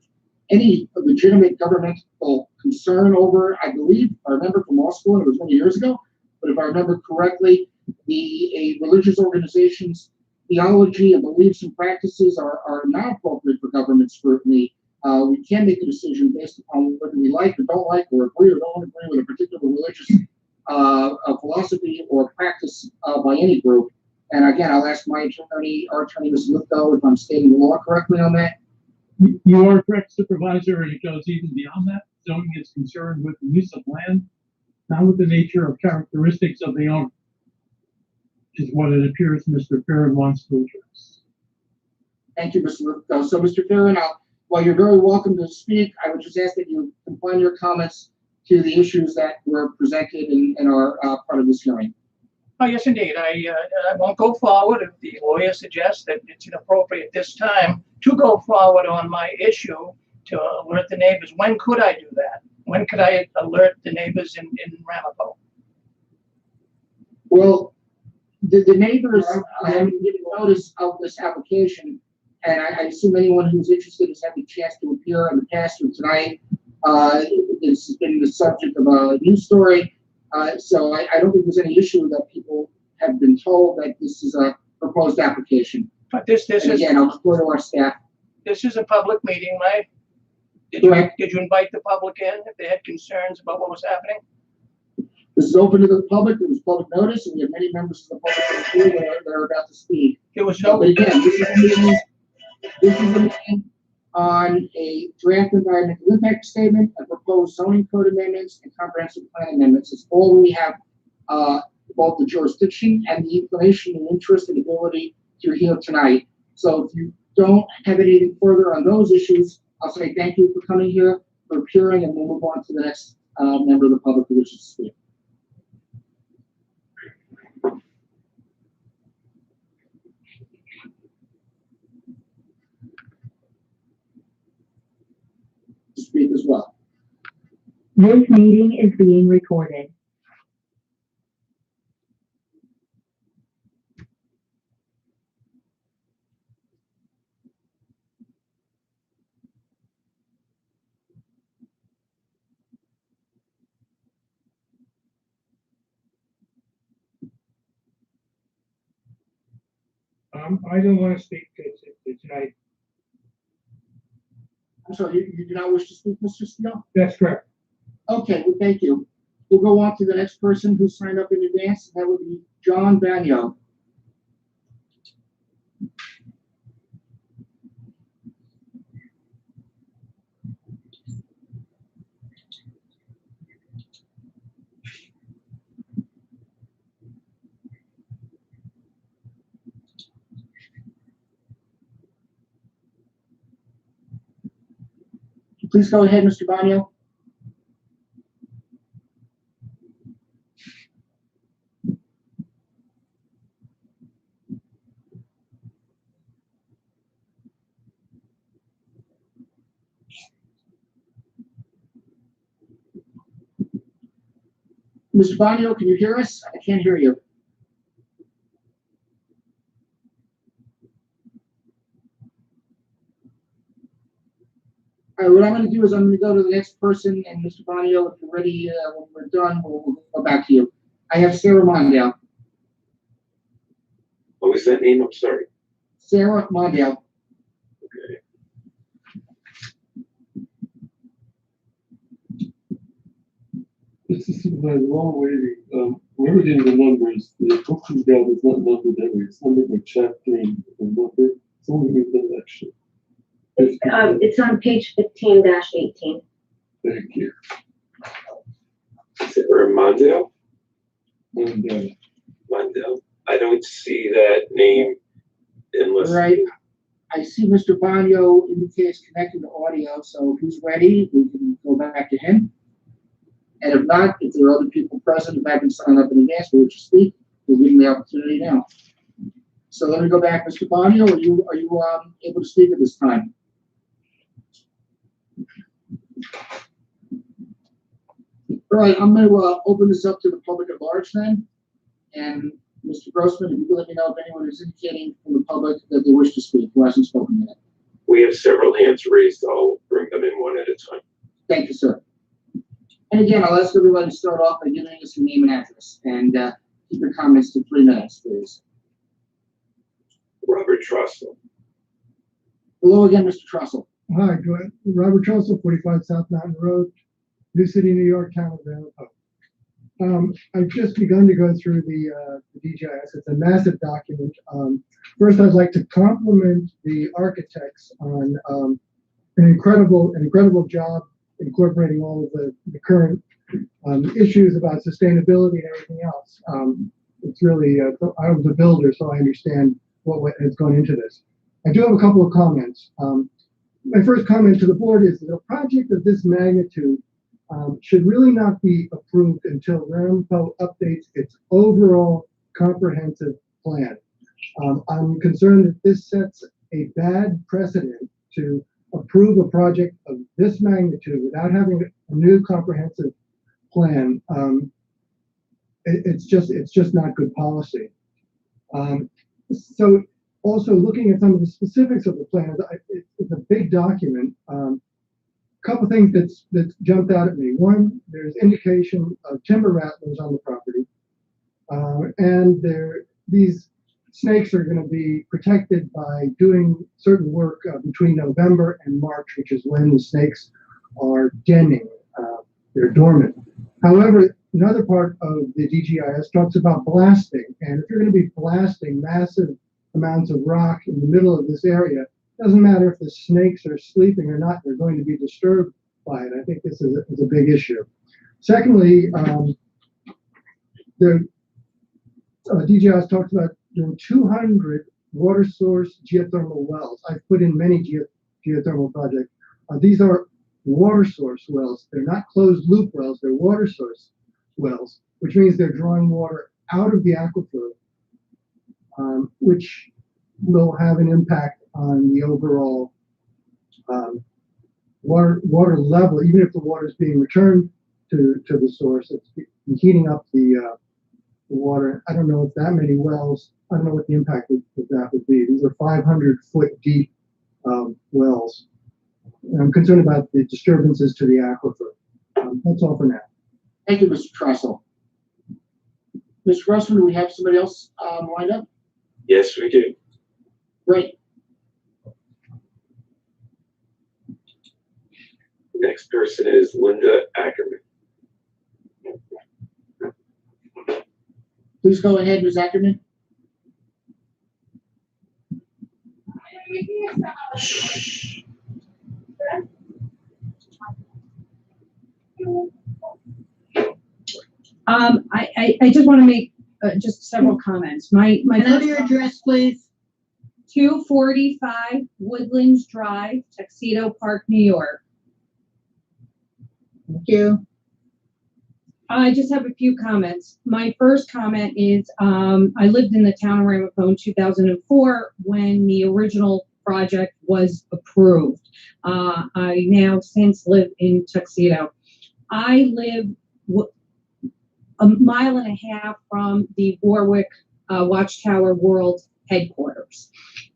any legitimate governmental concern over. I believe, I remember from law school, and it was many years ago, but if I remember correctly, a religious organization's theology and beliefs and practices are not appropriate for government scrutiny. We can make a decision based upon whether we like or don't like or agree or don't agree with a particular religious philosophy or practice by any group. And again, I'll ask my attorney, our attorney, Mr. Lithgow, if I'm stating the law correctly on that. You are correct, Supervisor, and it goes even beyond that. Zoning is concerned with the use of land, not with the nature or characteristics of the owner, which is what it appears Mr. Fearon wants to address. Thank you, Mr. Lithgow. So, Mr. Fearon, while you're very welcome to speak, I would just ask that you confine your comments to the issues that were presented and are part of this hearing. Oh, yes, indeed. I won't go forward if the lawyer suggests that it's inappropriate this time to go forward on my issue to alert the neighbors. When could I do that? When could I alert the neighbors in Ramapo? Well, the neighbors have given notice of this application, and I assume anyone who's interested has had the chance to appear in the past or tonight. This has been the subject of a news story. So I don't think there's any issue that people have been told that this is a proposed application. But this is again, I'll refer to our staff. This is a public meeting, right? Did you invite the public in if they had concerns about what was happening? This is open to the public. It was public notice, and we have many members of the public that are about to speak. There was no. But again, this is a meeting. This is a meeting on a draft environmental impact statement, a proposed zoning code amendments, and comprehensive plan amendments. It's all we have, both the jurisdiction and the inclination and interest and ability to hear tonight. So if you don't have anything further on those issues, I'll say thank you for coming here, for appearing, and we'll move on to the next member of the public who wishes to speak. Speak as well. This meeting is being recorded. I don't want to speak tonight. I'm sorry, you do not wish to speak, Mr. Steele? That's correct. Okay, well, thank you. We'll go on to the next person who signed up in advance, and that would be John Banyo. Please go ahead, Mr. Banyo. Mr. Banyo, can you hear us? I can't hear you. All right, what I'm going to do is I'm going to go to the next person, and Mr. Banyo, if you're ready, when we're done, we'll go back to you. I have Sarah Mondale. What was that name? I'm sorry. Sarah Mondale. Okay. This is Supervisor, while waiting, where we're getting the numbers, the booking guide is not numbered that way. It's numbered by chapter and number. It's only with that action. It's on page 15-18. Thank you. Is it Mondale? And, Mondale. I don't see that name unless. All right. I see Mr. Banyo indicates connecting to audio, so if he's ready, we can go back to him. And if not, if there are other people present who haven't signed up in advance who wish to speak, we'll give them the opportunity now. So let me go back, Mr. Banyo. Are you able to speak at this time? All right, I'm going to open this up to the public at large then. And Mr. Grossman, if you could let me know if anyone is indicating from the public that they wish to speak who hasn't spoken yet. We have several hands raised. I'll bring them in one at a time. Thank you, sir. And again, I'll ask everybody to start off by giving us your name and address, and keep your comments to 3 minutes, please. Robert Trussell. Hello again, Mr. Trussell. Hi, go ahead. Robert Trussell, 45 South Mountain Road, New City, New York, town of Ramapo. I've just begun to go through the DGIS. It's a massive document. First, I'd like to compliment the architects on an incredible job incorporating all of the current issues about sustainability and everything else. It's really, I was a builder, so I understand what has gone into this. I do have a couple of comments. My first comment to the board is that a project of this magnitude should really not be approved until Ramapo updates its overall comprehensive plan. I'm concerned that this sets a bad precedent to approve a project of this magnitude without having a new comprehensive plan. It's just not good policy. So also looking at some of the specifics of the plan, it's a big document. Couple things that jumped out at me. One, there's indication of timber rattlers on the property, and these snakes are going to be protected by doing certain work between November and March, which is when the snakes are denning. They're dormant. However, another part of the DGIS talks about blasting, and if you're going to be blasting massive amounts of rock in the middle of this area, doesn't matter if the snakes are sleeping or not, they're going to be disturbed by it. I think this is a big issue. Secondly, the DGIS talks about doing 200 water source geothermal wells. I've put in many geothermal projects. These are water source wells. They're not closed loop wells, they're water source wells, which means they're drawing water out of the aquifer, which will have an impact on the overall water level. Even if the water is being returned to the source, it's heating up the water. I don't know if that many wells, I don't know what the impact of that would be. These are 500-foot deep wells. And I'm concerned about the disturbances to the aquifer. That's all for now. Thank you, Mr. Trussell. Mr. Grossman, do we have somebody else lined up? Yes, we do. Great. Next person is Linda Ackerman. Please go ahead, Ms. Ackerman. I just want to make just several comments. My Another your address, please. 245 Woodlands Drive, Tuxedo Park, New York. Thank you. I just have a few comments. My first comment is I lived in the town of Ramapo in 2004 when the original project was approved. I now since live in Tuxedo. I live a mile and a half from the Warwick Watchtower World headquarters.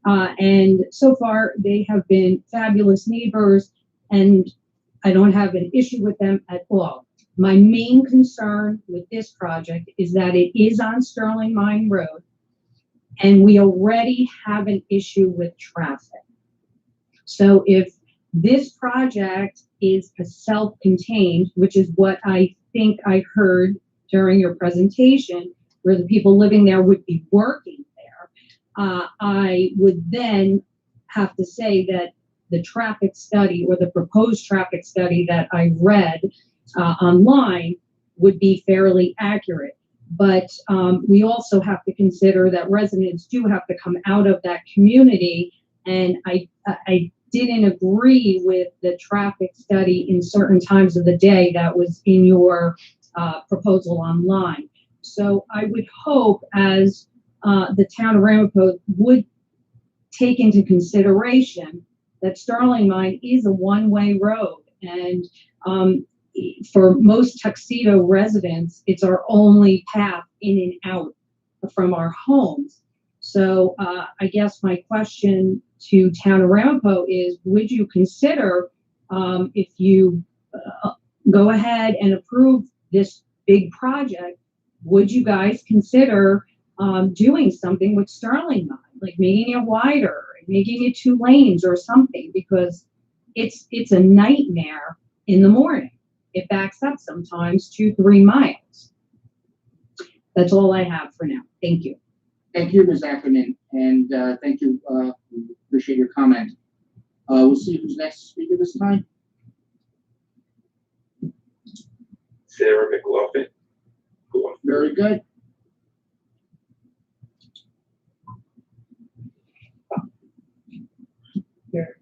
And so far, they have been fabulous neighbors, and I don't have an issue with them at all. My main concern with this project is that it is on Sterling Mine Road, and we already have an issue with traffic. So if this project is a self-contained, which is what I think I heard during your presentation, where the people living there would be working there, I would then have to say that the traffic study or the proposed traffic study that I read online would be fairly accurate. But we also have to consider that residents do have to come out of that community, and I didn't agree with the traffic study in certain times of the day that was in your proposal online. So I would hope as the town of Ramapo would take into consideration that Sterling Mine is a one-way road, and for most Tuxedo residents, it's our only path in and out from our homes. So I guess my question to town of Ramapo is, would you consider, if you go ahead and approve this big project, would you guys consider doing something with Sterling Mine, like making it wider, making it 2 lanes or something, because it's a nightmare in the morning. It backs up sometimes 2-3 miles. That's all I have for now. Thank you. Thank you, Ms. Ackerman, and thank you. Appreciate your comment. We'll see who's next speaker this time. Sarah McLaughlin. Very good. Here.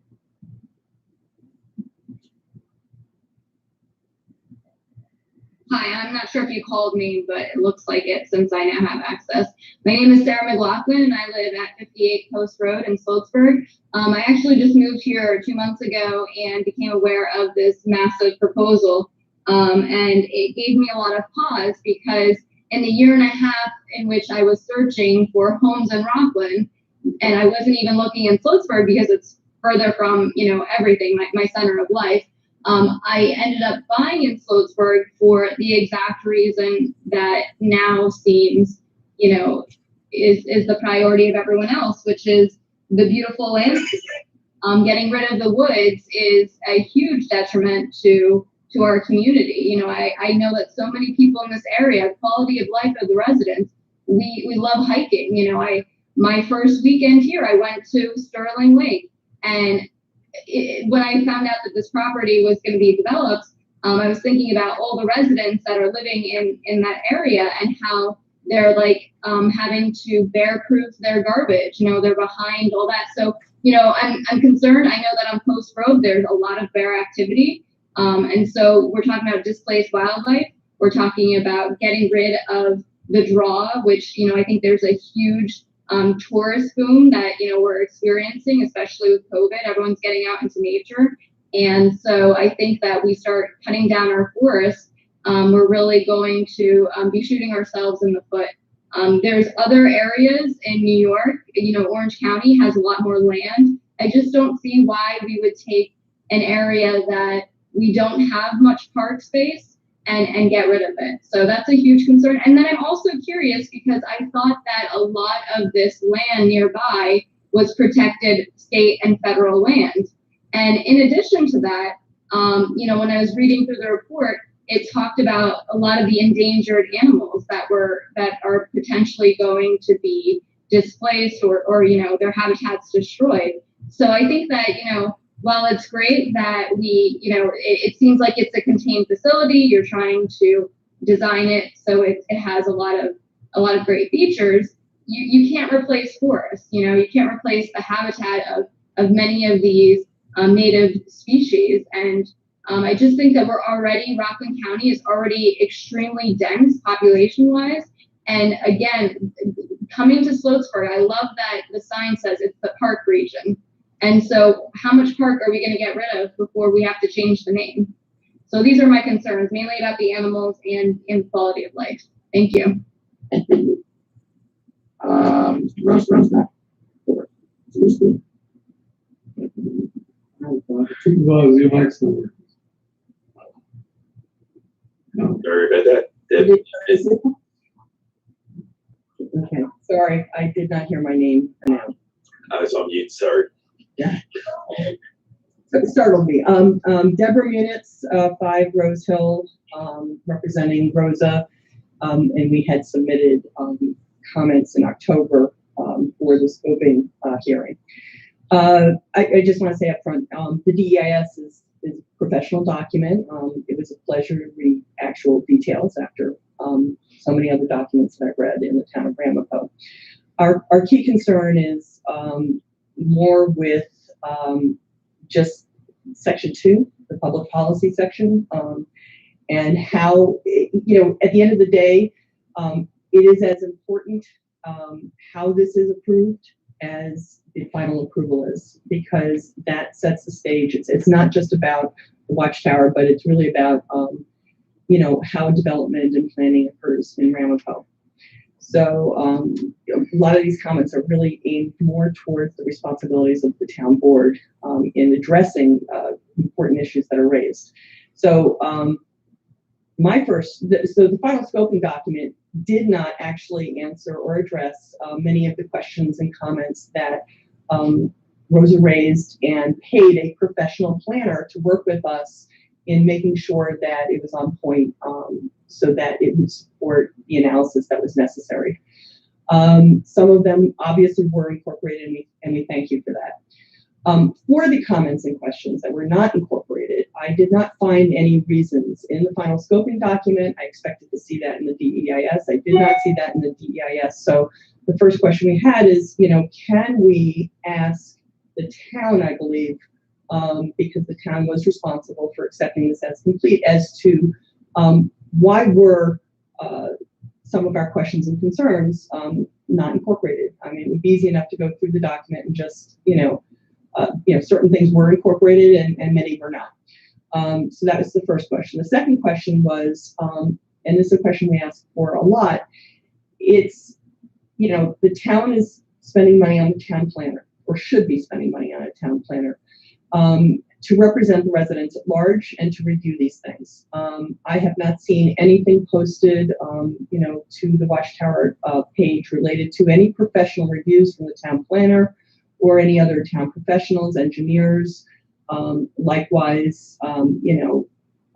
Hi, I'm not sure if you called me, but it looks like it since I now have access. My name is Sarah McLaughlin, and I live at 58 Post Road in Sloatsburg. I actually just moved here 2 months ago and became aware of this massive proposal. And it gave me a lot of pause because in the year and a half in which I was searching for homes in Rockland, and I wasn't even looking in Sloatsburg because it's further from, everything, my center of life. I ended up buying in Sloatsburg for the exact reason that now seems, is the priority of everyone else, which is the beautiful landscape. Getting rid of the woods is a huge detriment to our community. I know that so many people in this area, quality of life of the residents, we love hiking. My first weekend here, I went to Sterling Lake, and when I found out that this property was going to be developed, I was thinking about all the residents that are living in that area and how they're having to bear-proof their garbage. They're behind all that. So, I'm concerned. I know that on Post Road, there's a lot of bear activity. And so we're talking about displaced wildlife. We're talking about getting rid of the draw, which, I think there's a huge tourist boom that, we're experiencing, especially with COVID. Everyone's getting out into nature. And so I think that we start cutting down our forests, we're really going to be shooting ourselves in the foot. There's other areas in New York, Orange County has a lot more land. I just don't see why we would take an area that we don't have much park space and get rid of it. So that's a huge concern. And then I'm also curious because I thought that a lot of this land nearby was protected state and federal land. And in addition to that, When I was reading through the report, it talked about a lot of the endangered animals that are potentially going to be displaced or their habitats destroyed. So I think that, while it's great that it seems like it's a contained facility, you're trying to design it so it has a lot of great features. You can't replace forests. You can't replace the habitat of many of these native species. And I just think that Rockland County is already extremely dense population-wise. And again, coming to Sloatsburg, I love that the sign says it's the park region. And so how much park are we going to get rid of before we have to change the name? So these are my concerns, mainly about the animals and quality of life. Thank you. Supervisor, your mic's not working. No, sorry about that. Okay, sorry, I did not hear my name announced. I was on mute, sorry. Yeah. So it startled me. Deborah Munitz, 5 Rose Hill, representing Rosa, and we had submitted comments in October for the scoping hearing. I just want to say up front, the DEIS is a professional document. It was a pleasure to read actual details after so many other documents that I've read in the town of Ramapo. Our key concern is more with just section 2, the public policy section, and how, at the end of the day, it is as important how this is approved as the final approval is, because that sets the stage. It's not just about the Watchtower, but it's really about how development and planning occurs in Ramapo. So a lot of these comments are really aimed more towards the responsibilities of the town board in addressing important issues that are raised. So the final scoping document did not actually answer or address many of the questions and comments that Rosa raised, and paid a professional planner to work with us in making sure that it was on point, so that it would support the analysis that was necessary. Some of them obviously were incorporated, and we thank you for that. For the comments and questions that were not incorporated, I did not find any reasons in the final scoping document. I expected to see that in the DEIS. I did not see that in the DEIS. So the first question we had is, can we ask the town, I believe, because the town was responsible for accepting this as complete, as to why were some of our questions and concerns not incorporated. I mean, it would be easy enough to go through the document and just, certain things were incorporated and many were not. So that was the first question. The second question was, and this is a question we ask for a lot, it's, the town is spending money on the town planner, or should be spending money on a town planner, to represent the residents at large and to review these things. I have not seen anything posted, to the Watchtower page related to any professional reviews from the town planner or any other town professionals, engineers, likewise,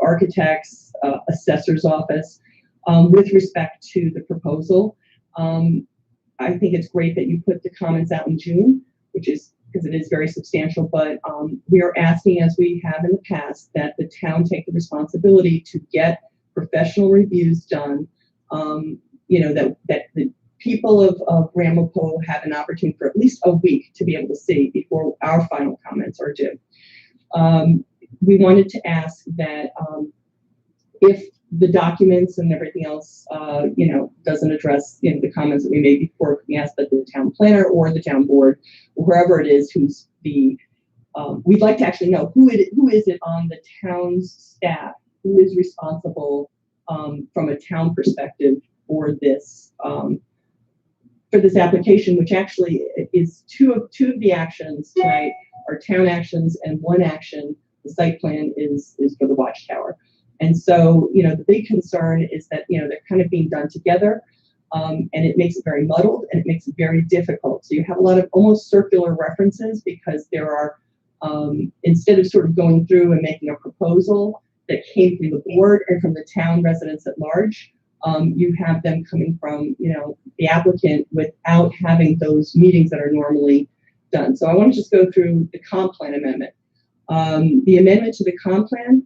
architects, assessor's office, with respect to the proposal. I think it's great that you put the comments out in June, which is because it is very substantial, but we are asking, as we have in the past, that the town take the responsibility to get professional reviews done, that the people of Ramapo have an opportunity for at least a week to be able to see before our final comments are due. We wanted to ask that if the documents and everything else, doesn't address, the comments that we made before, we ask that the town planner or the town board, or whoever it is who's we'd like to actually know who is it on the town's staff, who is responsible from a town perspective for this application, which actually is two of the actions tonight are town actions, and one action, the site plan, is for the Watchtower. And so, the big concern is that, they're kind of being done together, and it makes it very muddled and it makes it very difficult. So you have a lot of almost circular references because there are instead of sort of going through and making a proposal that came from the board and from the town residents at large, you have them coming from, the applicant without having those meetings that are normally done. So I want to just go through the comp plan amendment. The amendment to the comp plan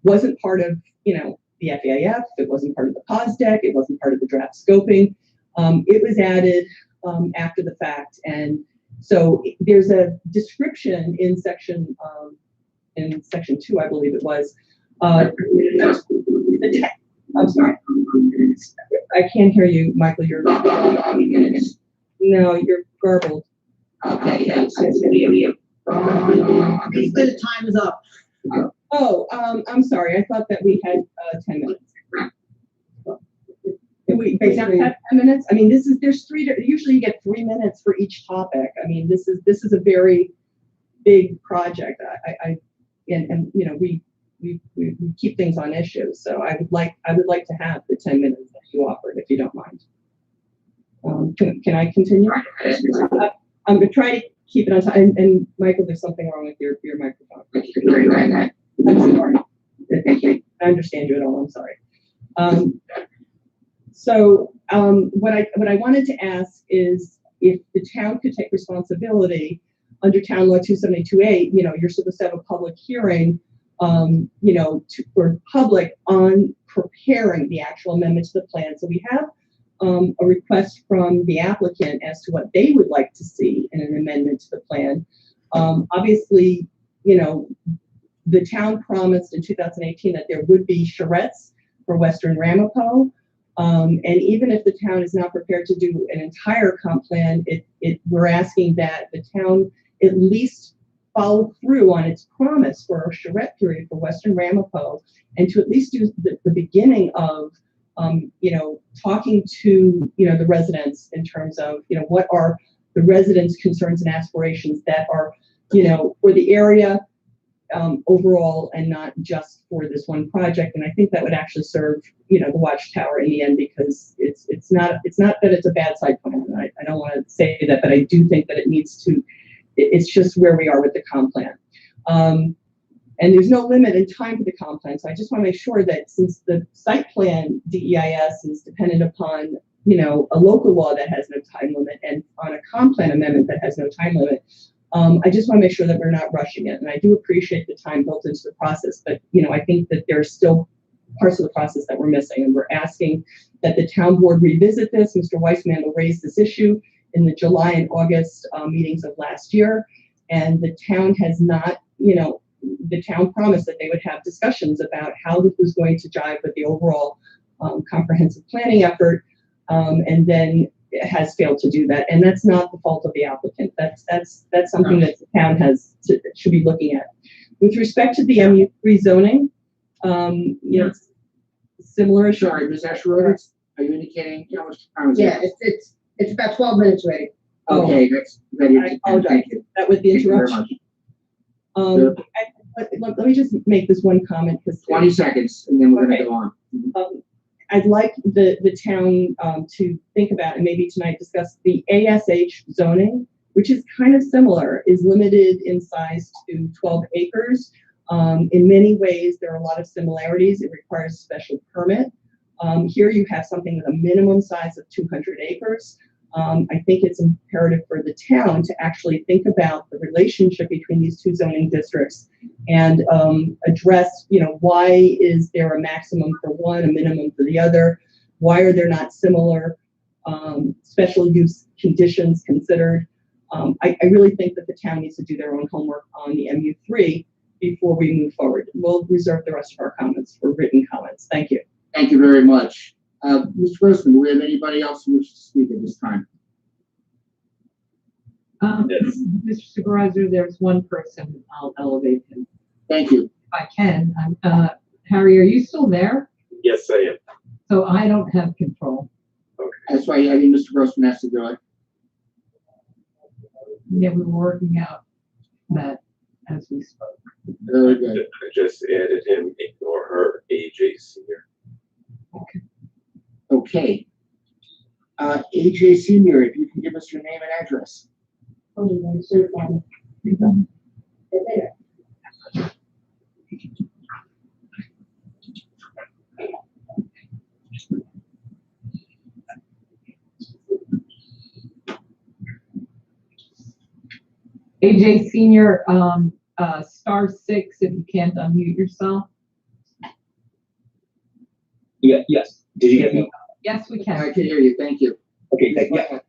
wasn't part of, the FAIF. It wasn't part of the POS deck. It wasn't part of the draft scoping. It was added after the fact. And so there's a description in section 2, I believe it was. I'm sorry. I can't hear you, Michael. You're no, you're garbled. Okay, yes. Basically, the time is up. Oh, I'm sorry. I thought that we had 10 minutes. Can we basically have 10 minutes? I mean, there's usually you get 3 minutes for each topic. I mean, this is a very big project. We keep things on issues. So I would like to have the 10 minutes that you offered, if you don't mind. Can I continue? I'm going to try to keep it on time. And Michael, there's something wrong with your microphone. I'm sorry. I understand you at all. I'm sorry. What I wanted to ask is if the town could take responsibility under Town Law 272A, you're supposed to have a public hearing, for public on preparing the actual amendment to the plan. So we have a request from the applicant as to what they would like to see in an amendment to the plan. Obviously, the town promised in 2018 that there would be charrettes for Western Ramapo. And even if the town is not prepared to do an entire comp plan, we're asking that the town at least follow through on its promise for a charrette period for Western Ramapo, and to at least do the beginning of, talking to, the residents in terms of, what are the residents' concerns and aspirations that are, for the area overall and not just for this one project. And I think that would actually serve, the Watchtower in the end, because it's not that it's a bad site plan. I don't want to say that, but I do think that it needs to. It's just where we are with the comp plan. And there's no limit in time for the comp plan. So I just want to make sure that since the site plan DEIS is dependent upon, a local law that has no time limit and on a comp plan amendment that has no time limit, I just want to make sure that we're not rushing it. And I do appreciate the time built into the process, but, I think that there's still parts of the process that we're missing. And we're asking that the town board revisit this. Mr. Weissman will raise this issue in the July and August meetings of last year. And the town has not, the town promised that they would have discussions about how this was going to jive with the overall comprehensive planning effort. And then it has failed to do that. And that's not the fault of the applicant. That's something that the town should be looking at. With respect to the MU3 zoning, similar. Sorry, Ms. Ashroder, are you indicating how much time is Yeah, it's about 12 minutes ready. Okay, that's ready. I apologize. Thank you. That was the Thank you very interruption. much. Let me just make this one comment. 20 seconds, and then we're going to go on. I'd like the town to think about, and maybe tonight discuss the ASH zoning, which is kind of similar, is limited in size to 12 acres. In many ways, there are a lot of similarities. It requires a special permit. Here you have something with a minimum size of 200 acres. I think it's imperative for the town to actually think about the relationship between these two zoning districts and address, why is there a maximum for one, a minimum for the other? Why are there not similar special use conditions considered? I really think that the town needs to do their own homework on the MU3 before we move forward. We'll reserve the rest of our comments for written comments. Thank you. Thank you very much. Mr. Grossman, do we have anybody else who wishes to speak at this time? Yes. Mr. Supervisor, there's one person. I'll elevate him. Thank you. If I can. Harry, are you still there? Yes, I am. So I don't have control. That's why I think Mr. Grossman has to do it. Yeah, we were working out that as we spoke. Very good. I just added him or her, AJ Senior. Okay. AJ Senior, if you can give us your name and address. AJ Senior, *6 if you can't unmute yourself. Yeah, yes. Did you get me? Yes, we I can. can hear you. Thank you. Okay, yeah.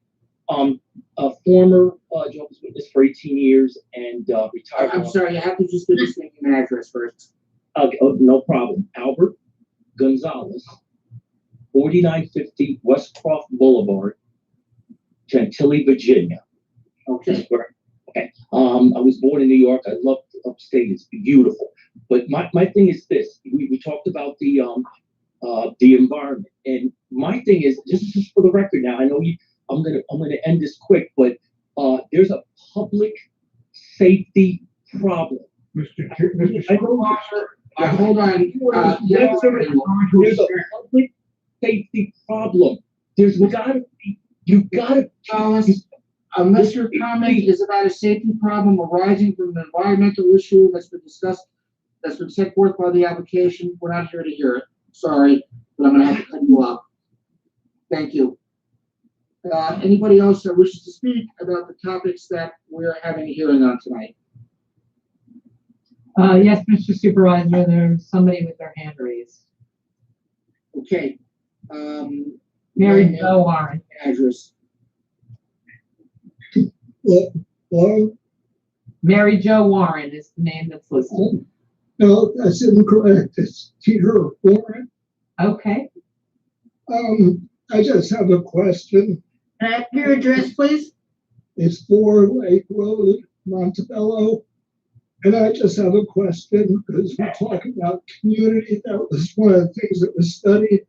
A former Jehovah's Witness for 18 years and retired. I'm sorry, you have to just give us name and address first. Okay, oh, no problem. Albert Gonzalez, 4950 Westcroft Boulevard, Chantilly, Virginia. Okay. Okay. I was born in New York. I love upstate. It's beautiful. But my thing is this. We talked about the environment. And my thing is, this is just for the record now. I know I'm gonna end this quick, but there's a public safety problem. Mr. Supervisor, Hold on. There's a public safety problem. There's gotta be, you gotta. Unless your comment is about a safety problem arising from an environmental issue that's been discussed, that's been set forth by the application, we're not here to hear it. Sorry, but I'm gonna have to cut you off. Thank you. Anybody else that wishes to speak about the topics that we're having a hearing on tonight? Yes, Mr. Supervisor, there's somebody with their hand raised. Okay. Mary Jo Warren. Address. Hello? Mary Jo Warren is the name that's listed. No, that's incorrect. It's Peter Warren. Okay. I just have a question. Your address, please? It's 4 Lake Road, Montebello. And I just have a question because we're talking about community. That was one of the things that was studied.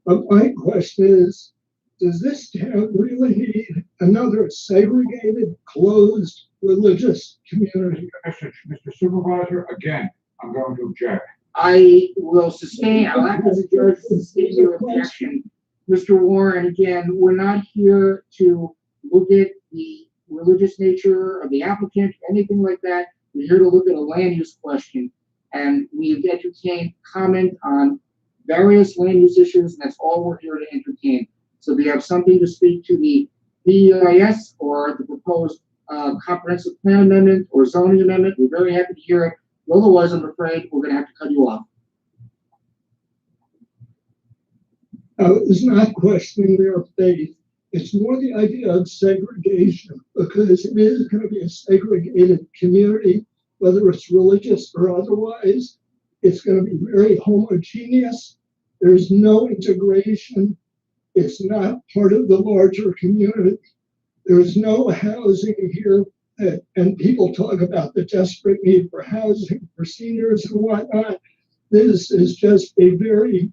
But my question is, does this town really need another segregated, closed religious community? Mr. Supervisor, again, I'm going to object. I will sustain, I'll act as a judge to sustain your objection. Mr. Warren, again, we're not here to look at the religious nature of the applicant, anything like that. We're here to look at a land use question. And we've entertained comment on various land use issues, and that's all we're here to entertain. So if you have something to speak to the BEIS or the proposed comprehensive plan amendment or zoning amendment, we're very happy to hear it. Otherwise, I'm afraid we're going to have to cut you off. It's not questioning their faith. It's more the idea of segregation, because it is going to be a segregated community, whether it's religious or otherwise. It's going to be very homogeneous. There's no integration. It's not part of the larger community. There's no housing here. And people talk about the desperate need for housing for seniors and whatnot. This is just a very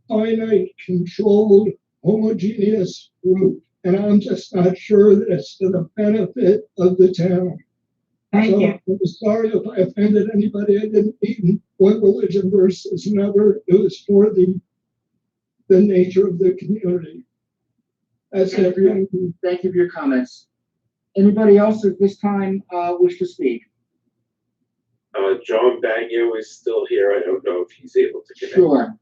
finite, controlled, homogeneous group. And I'm just not sure that it's to the benefit of the town. Thank you. I'm sorry if I offended anybody. I didn't mean one religion versus another. It was for the nature of the community. That's everything. Thank you for your comments. Anybody else at this time wish to speak? John Bagno is still here. I don't know if he's able to connect. Sure.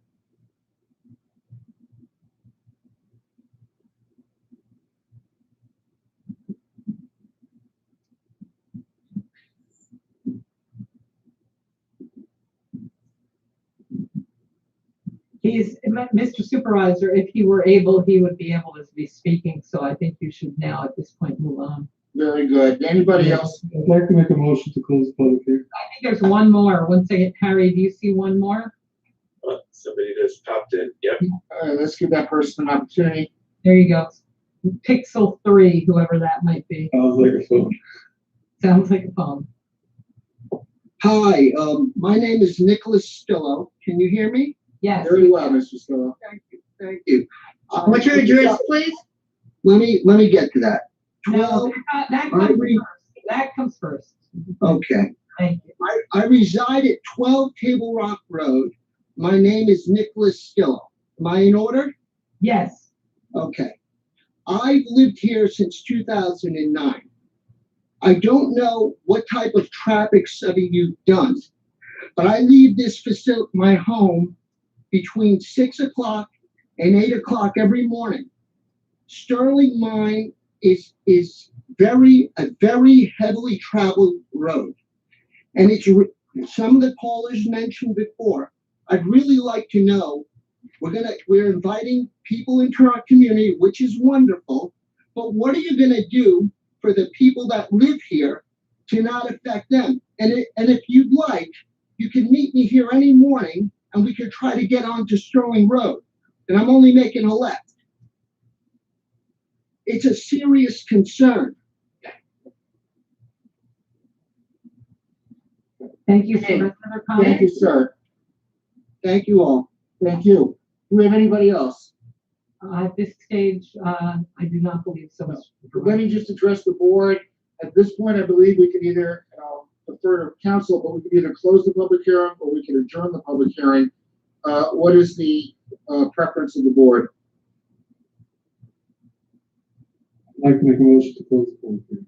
Mr. Supervisor, if he were able, he would be able to be speaking. So I think you should now at this point move on. Very good. Anybody else? I'd like to make a motion to close the public hearing. I think there's one more. One second, Harry, do you see one more? Somebody just popped in. Yep. All right, let's give that person an opportunity. There you go. Pixel 3, whoever that might be. Sounds like a phone. Sounds like a phone. Hi, my name is Nicholas Stillo. Can you hear me? Yes. Very well, Mr. Stillo. Thank you. What's your address, please? Let me get to that. No, that comes first. That comes first. Okay. Thank you. I reside at 12 Table Rock Road. My name is Nicholas Stillo. Am I in order? Yes. Okay. I've lived here since 2009. I don't know what type of traffic study you've done, but I leave this facility, my home, between 6 o'clock and 8 o'clock every morning. Sterling Mine is a very heavily traveled road. And some of the callers mentioned before, I'd really like to know, we're inviting people into our community, which is wonderful, but what are you gonna do for the people that live here to not affect them? And if you'd like, you can meet me here any morning and we could try to get onto Sterling Road. And I'm only making a left. It's a serious concern. Thank you, sir. Another comment? Thank you, sir. Thank you all. Thank you. Do we have anybody else? At this stage, I do not believe so. Let me just address the board. At this point, I believe we can either defer to council, but we can either close the public hearing or we can adjourn the public hearing. What is the preference of the board? I'd like to make a motion to close the public hearing.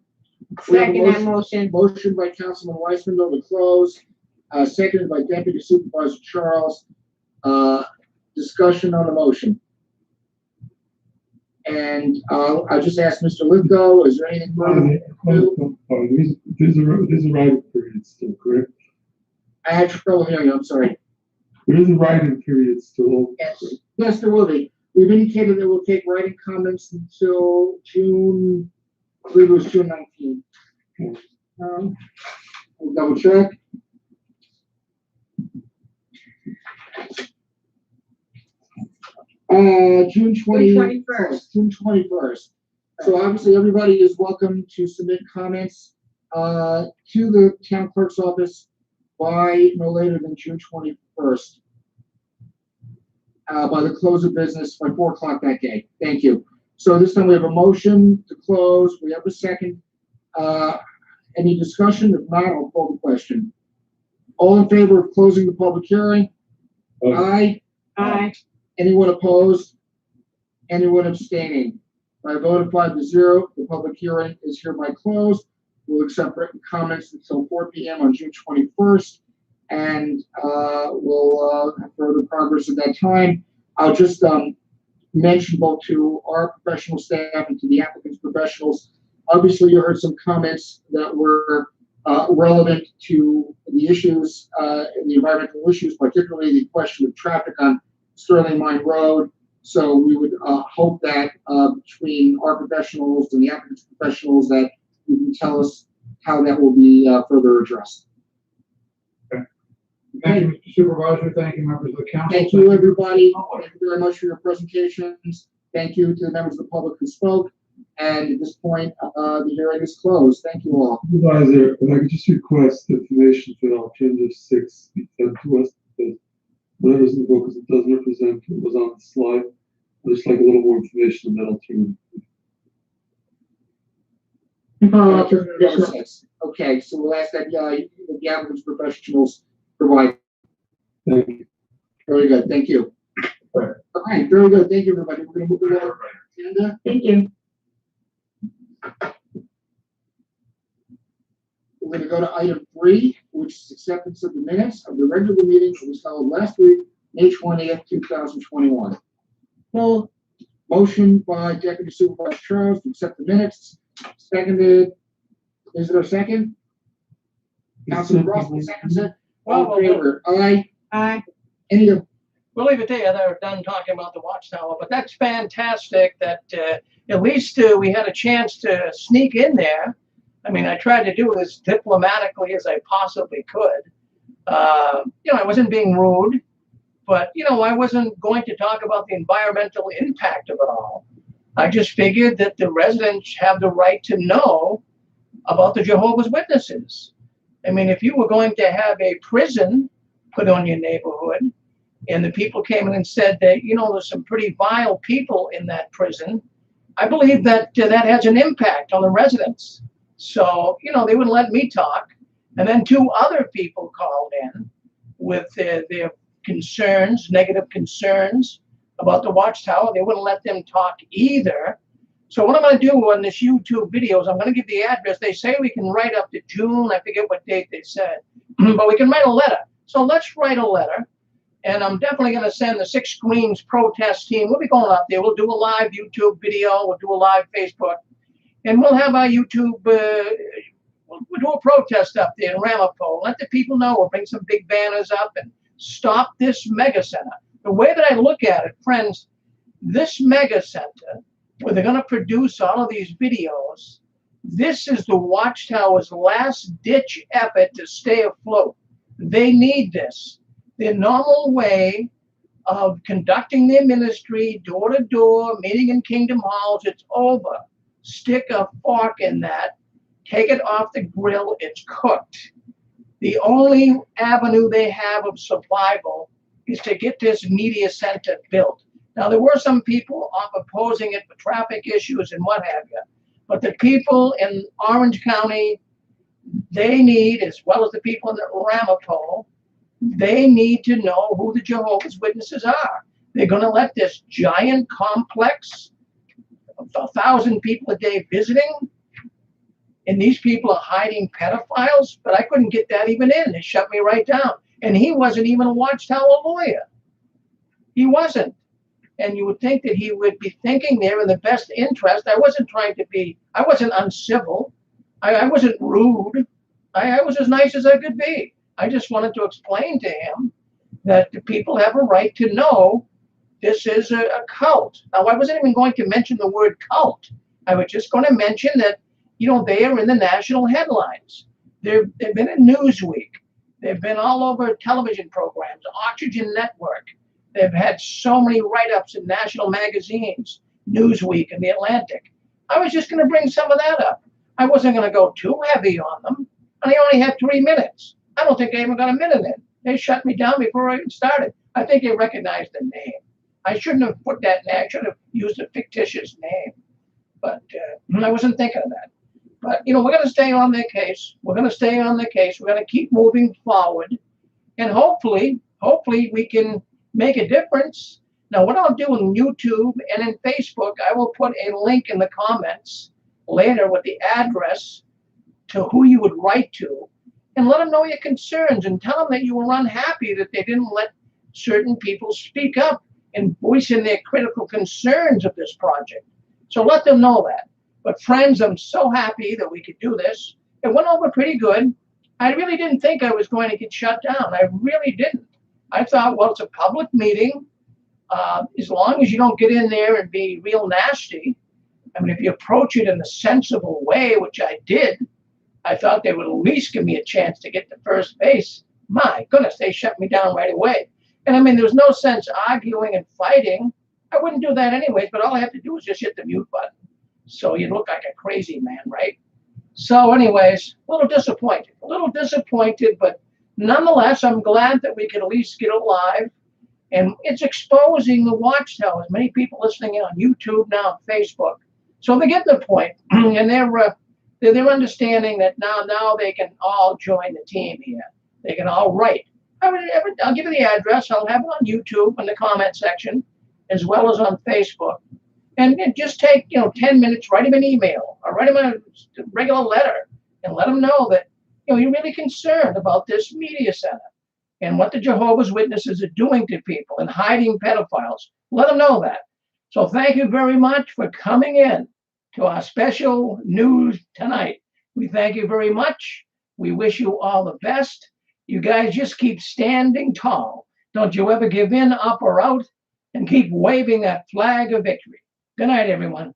Second that motion. Motion by Councilman Weissman to close, seconded by Deputy Supervisor Charles. Discussion on the motion. And I'll just ask Mr. Lithgow, is there anything further? There's a writing period still, correct? I had trouble hearing you, I'm sorry. There is a writing period still. Yes, there will be. We've indicated that we'll take writing comments until June, I believe it was June 19th. We'll double check. June 21st. June 21st. So obviously everybody is welcome to submit comments to the town clerk's office by no later than June 21st. By the close of business by 4 o'clock that day. Thank you. So this time we have a motion to close. We have a second. Any discussion? If not, I'll call the question. All in favor of closing the public hearing? Aye. Aye. Anyone opposed? Anyone abstaining? By a vote of 5-0, the public hearing is hereby closed. We'll accept written comments until 4 p.m. on June 21st, and we'll have further progress at that time. I'll just mention both to our professional staff and to the applicant's professionals. Obviously, you heard some comments that were relevant to the issues, the environmental issues, particularly the question of traffic on Sterling Mine Road. So we would hope that between our professionals and the applicant's professionals that you can tell us how that will be further addressed. Okay. Thank you, Mr. Supervisor. Thank you, members of the council. Thank you, everybody. Thank you very much for your presentations. Thank you to the members of the public who spoke. And at this point, the hearing is closed. Thank you all. Supervisor, if I could just request information for Agenda 6 be sent to us, because whatever's in the book, because it doesn't represent what was on the slide. I'd just like a little more information on that alternative. Okay, so we'll ask that the applicant's professionals provide. Thank you. Very good. Thank you. All right, very good. Thank you, everybody. We're going to move along. Agenda. Thank you. We're going to go to item 3, which is acceptance of the minutes of the regular meeting that was held last week, May 20th, 2021. Well, motion by Deputy Supervisor Charles to accept the minutes. Seconded. Is there a second? Councilman Russell seconds it. All in favor? Aye. Aye. Any of? We'll leave it there. They're done talking about the Watchtower, but that's fantastic that at least we had a chance to sneak in there. I mean, I tried to do it as diplomatically as I possibly could. I wasn't being rude, but, I wasn't going to talk about the environmental impact of it all. I just figured that the residents have the right to know about the Jehovah's Witnesses. I mean, if you were going to have a prison put on your neighborhood, and the people came in and said that, there's some pretty vile people in that prison, I believe that that has an impact on the residents. So, they wouldn't let me talk. And then 2 other people called in with their concerns, negative concerns about the Watchtower. They wouldn't let them talk either. So what I'm going to do on this YouTube video is I'm going to give the address. They say we can write up to June. I forget what date they said, but we can write a letter. So let's write a letter. And I'm definitely going to send the Six Screens protest team. We'll be going up there. We'll do a live YouTube video. We'll do a live Facebook. And we'll have our YouTube, we'll do a protest up there in Ramapo. Let the people know. We'll bring some big banners up and stop this mega center. The way that I look at it, friends, this mega center, where they're going to produce all of these videos, this is the Watchtower's last-ditch effort to stay afloat. They need this. Their normal way of conducting their ministry, door to door, meeting in kingdom halls, it's over. Stick a fork in that. Take it off the grill. It's cooked. The only avenue they have of survival is to get this media center built. Now, there were some people opposing it for traffic issues and what have you. But the people in Orange County, they need, as well as the people in Ramapo, they need to know who the Jehovah's Witnesses are. They're going to let this giant complex, 1,000 people a day visiting, and these people are hiding pedophiles, but I couldn't get that even in. They shut me right down. And he wasn't even a Watchtower lawyer. He wasn't. And you would think that he would be thinking there in the best interest. I wasn't uncivil. I wasn't rude. I was as nice as I could be. I just wanted to explain to him that the people have a right to know this is a cult. Now, I wasn't even going to mention the word cult. I was just going to mention that, you know, they are in the national headlines. They've been in Newsweek. They've been all over television programs, Oxygen Network. They've had so many write-ups in national magazines, Newsweek and The Atlantic. I was just going to bring some of that up. I wasn't going to go too heavy on them. And I only had 3 minutes. I don't think I even got a minute in. They shut me down before I even started. I think they recognized the name. I shouldn't have put that name. I should have used a fictitious name. But I wasn't thinking of that. But, you know, we're going to stay on their case. We're going to stay on the case. We're going to keep moving forward. And hopefully we can make a difference. Now, what I'll do on YouTube and in Facebook, I will put a link in the comments later with the address to who you would write to, and let them know your concerns and tell them that you were unhappy that they didn't let certain people speak up and voice in their critical concerns of this project. So let them know that. But friends, I'm so happy that we could do this. It went over pretty good. I really didn't think I was going to get shut down. I really didn't. I thought, well, it's a public meeting. As long as you don't get in there and be real nasty, I mean, if you approach it in a sensible way, which I did, I thought they would at least give me a chance to get to first base. My goodness, they shut me down right away. And I mean, there was no sense arguing and fighting. I wouldn't do that anyways, but all I have to do is just hit the mute button. So you look like a crazy man, right? So anyways, a little disappointed, but nonetheless, I'm glad that we could at least get it live. And it's exposing the Watchtowers. Many people listening in on YouTube now, and Facebook. So they're getting the point, and they're understanding that now they can all join the team here. They can all write. I'll give you the address. I'll have it on YouTube in the comment section, as well as on Facebook. And just take 10 minutes, write them an email, or write them a regular letter, and let them know that you're really concerned about this media center and what the Jehovah's Witnesses are doing to people and hiding pedophiles. Let them know that. So thank you very much for coming in to our special news tonight. We thank you very much. We wish you all the best. You guys just keep standing tall. Don't you ever give in, up, or out, and keep waving that flag of victory. Good night, everyone.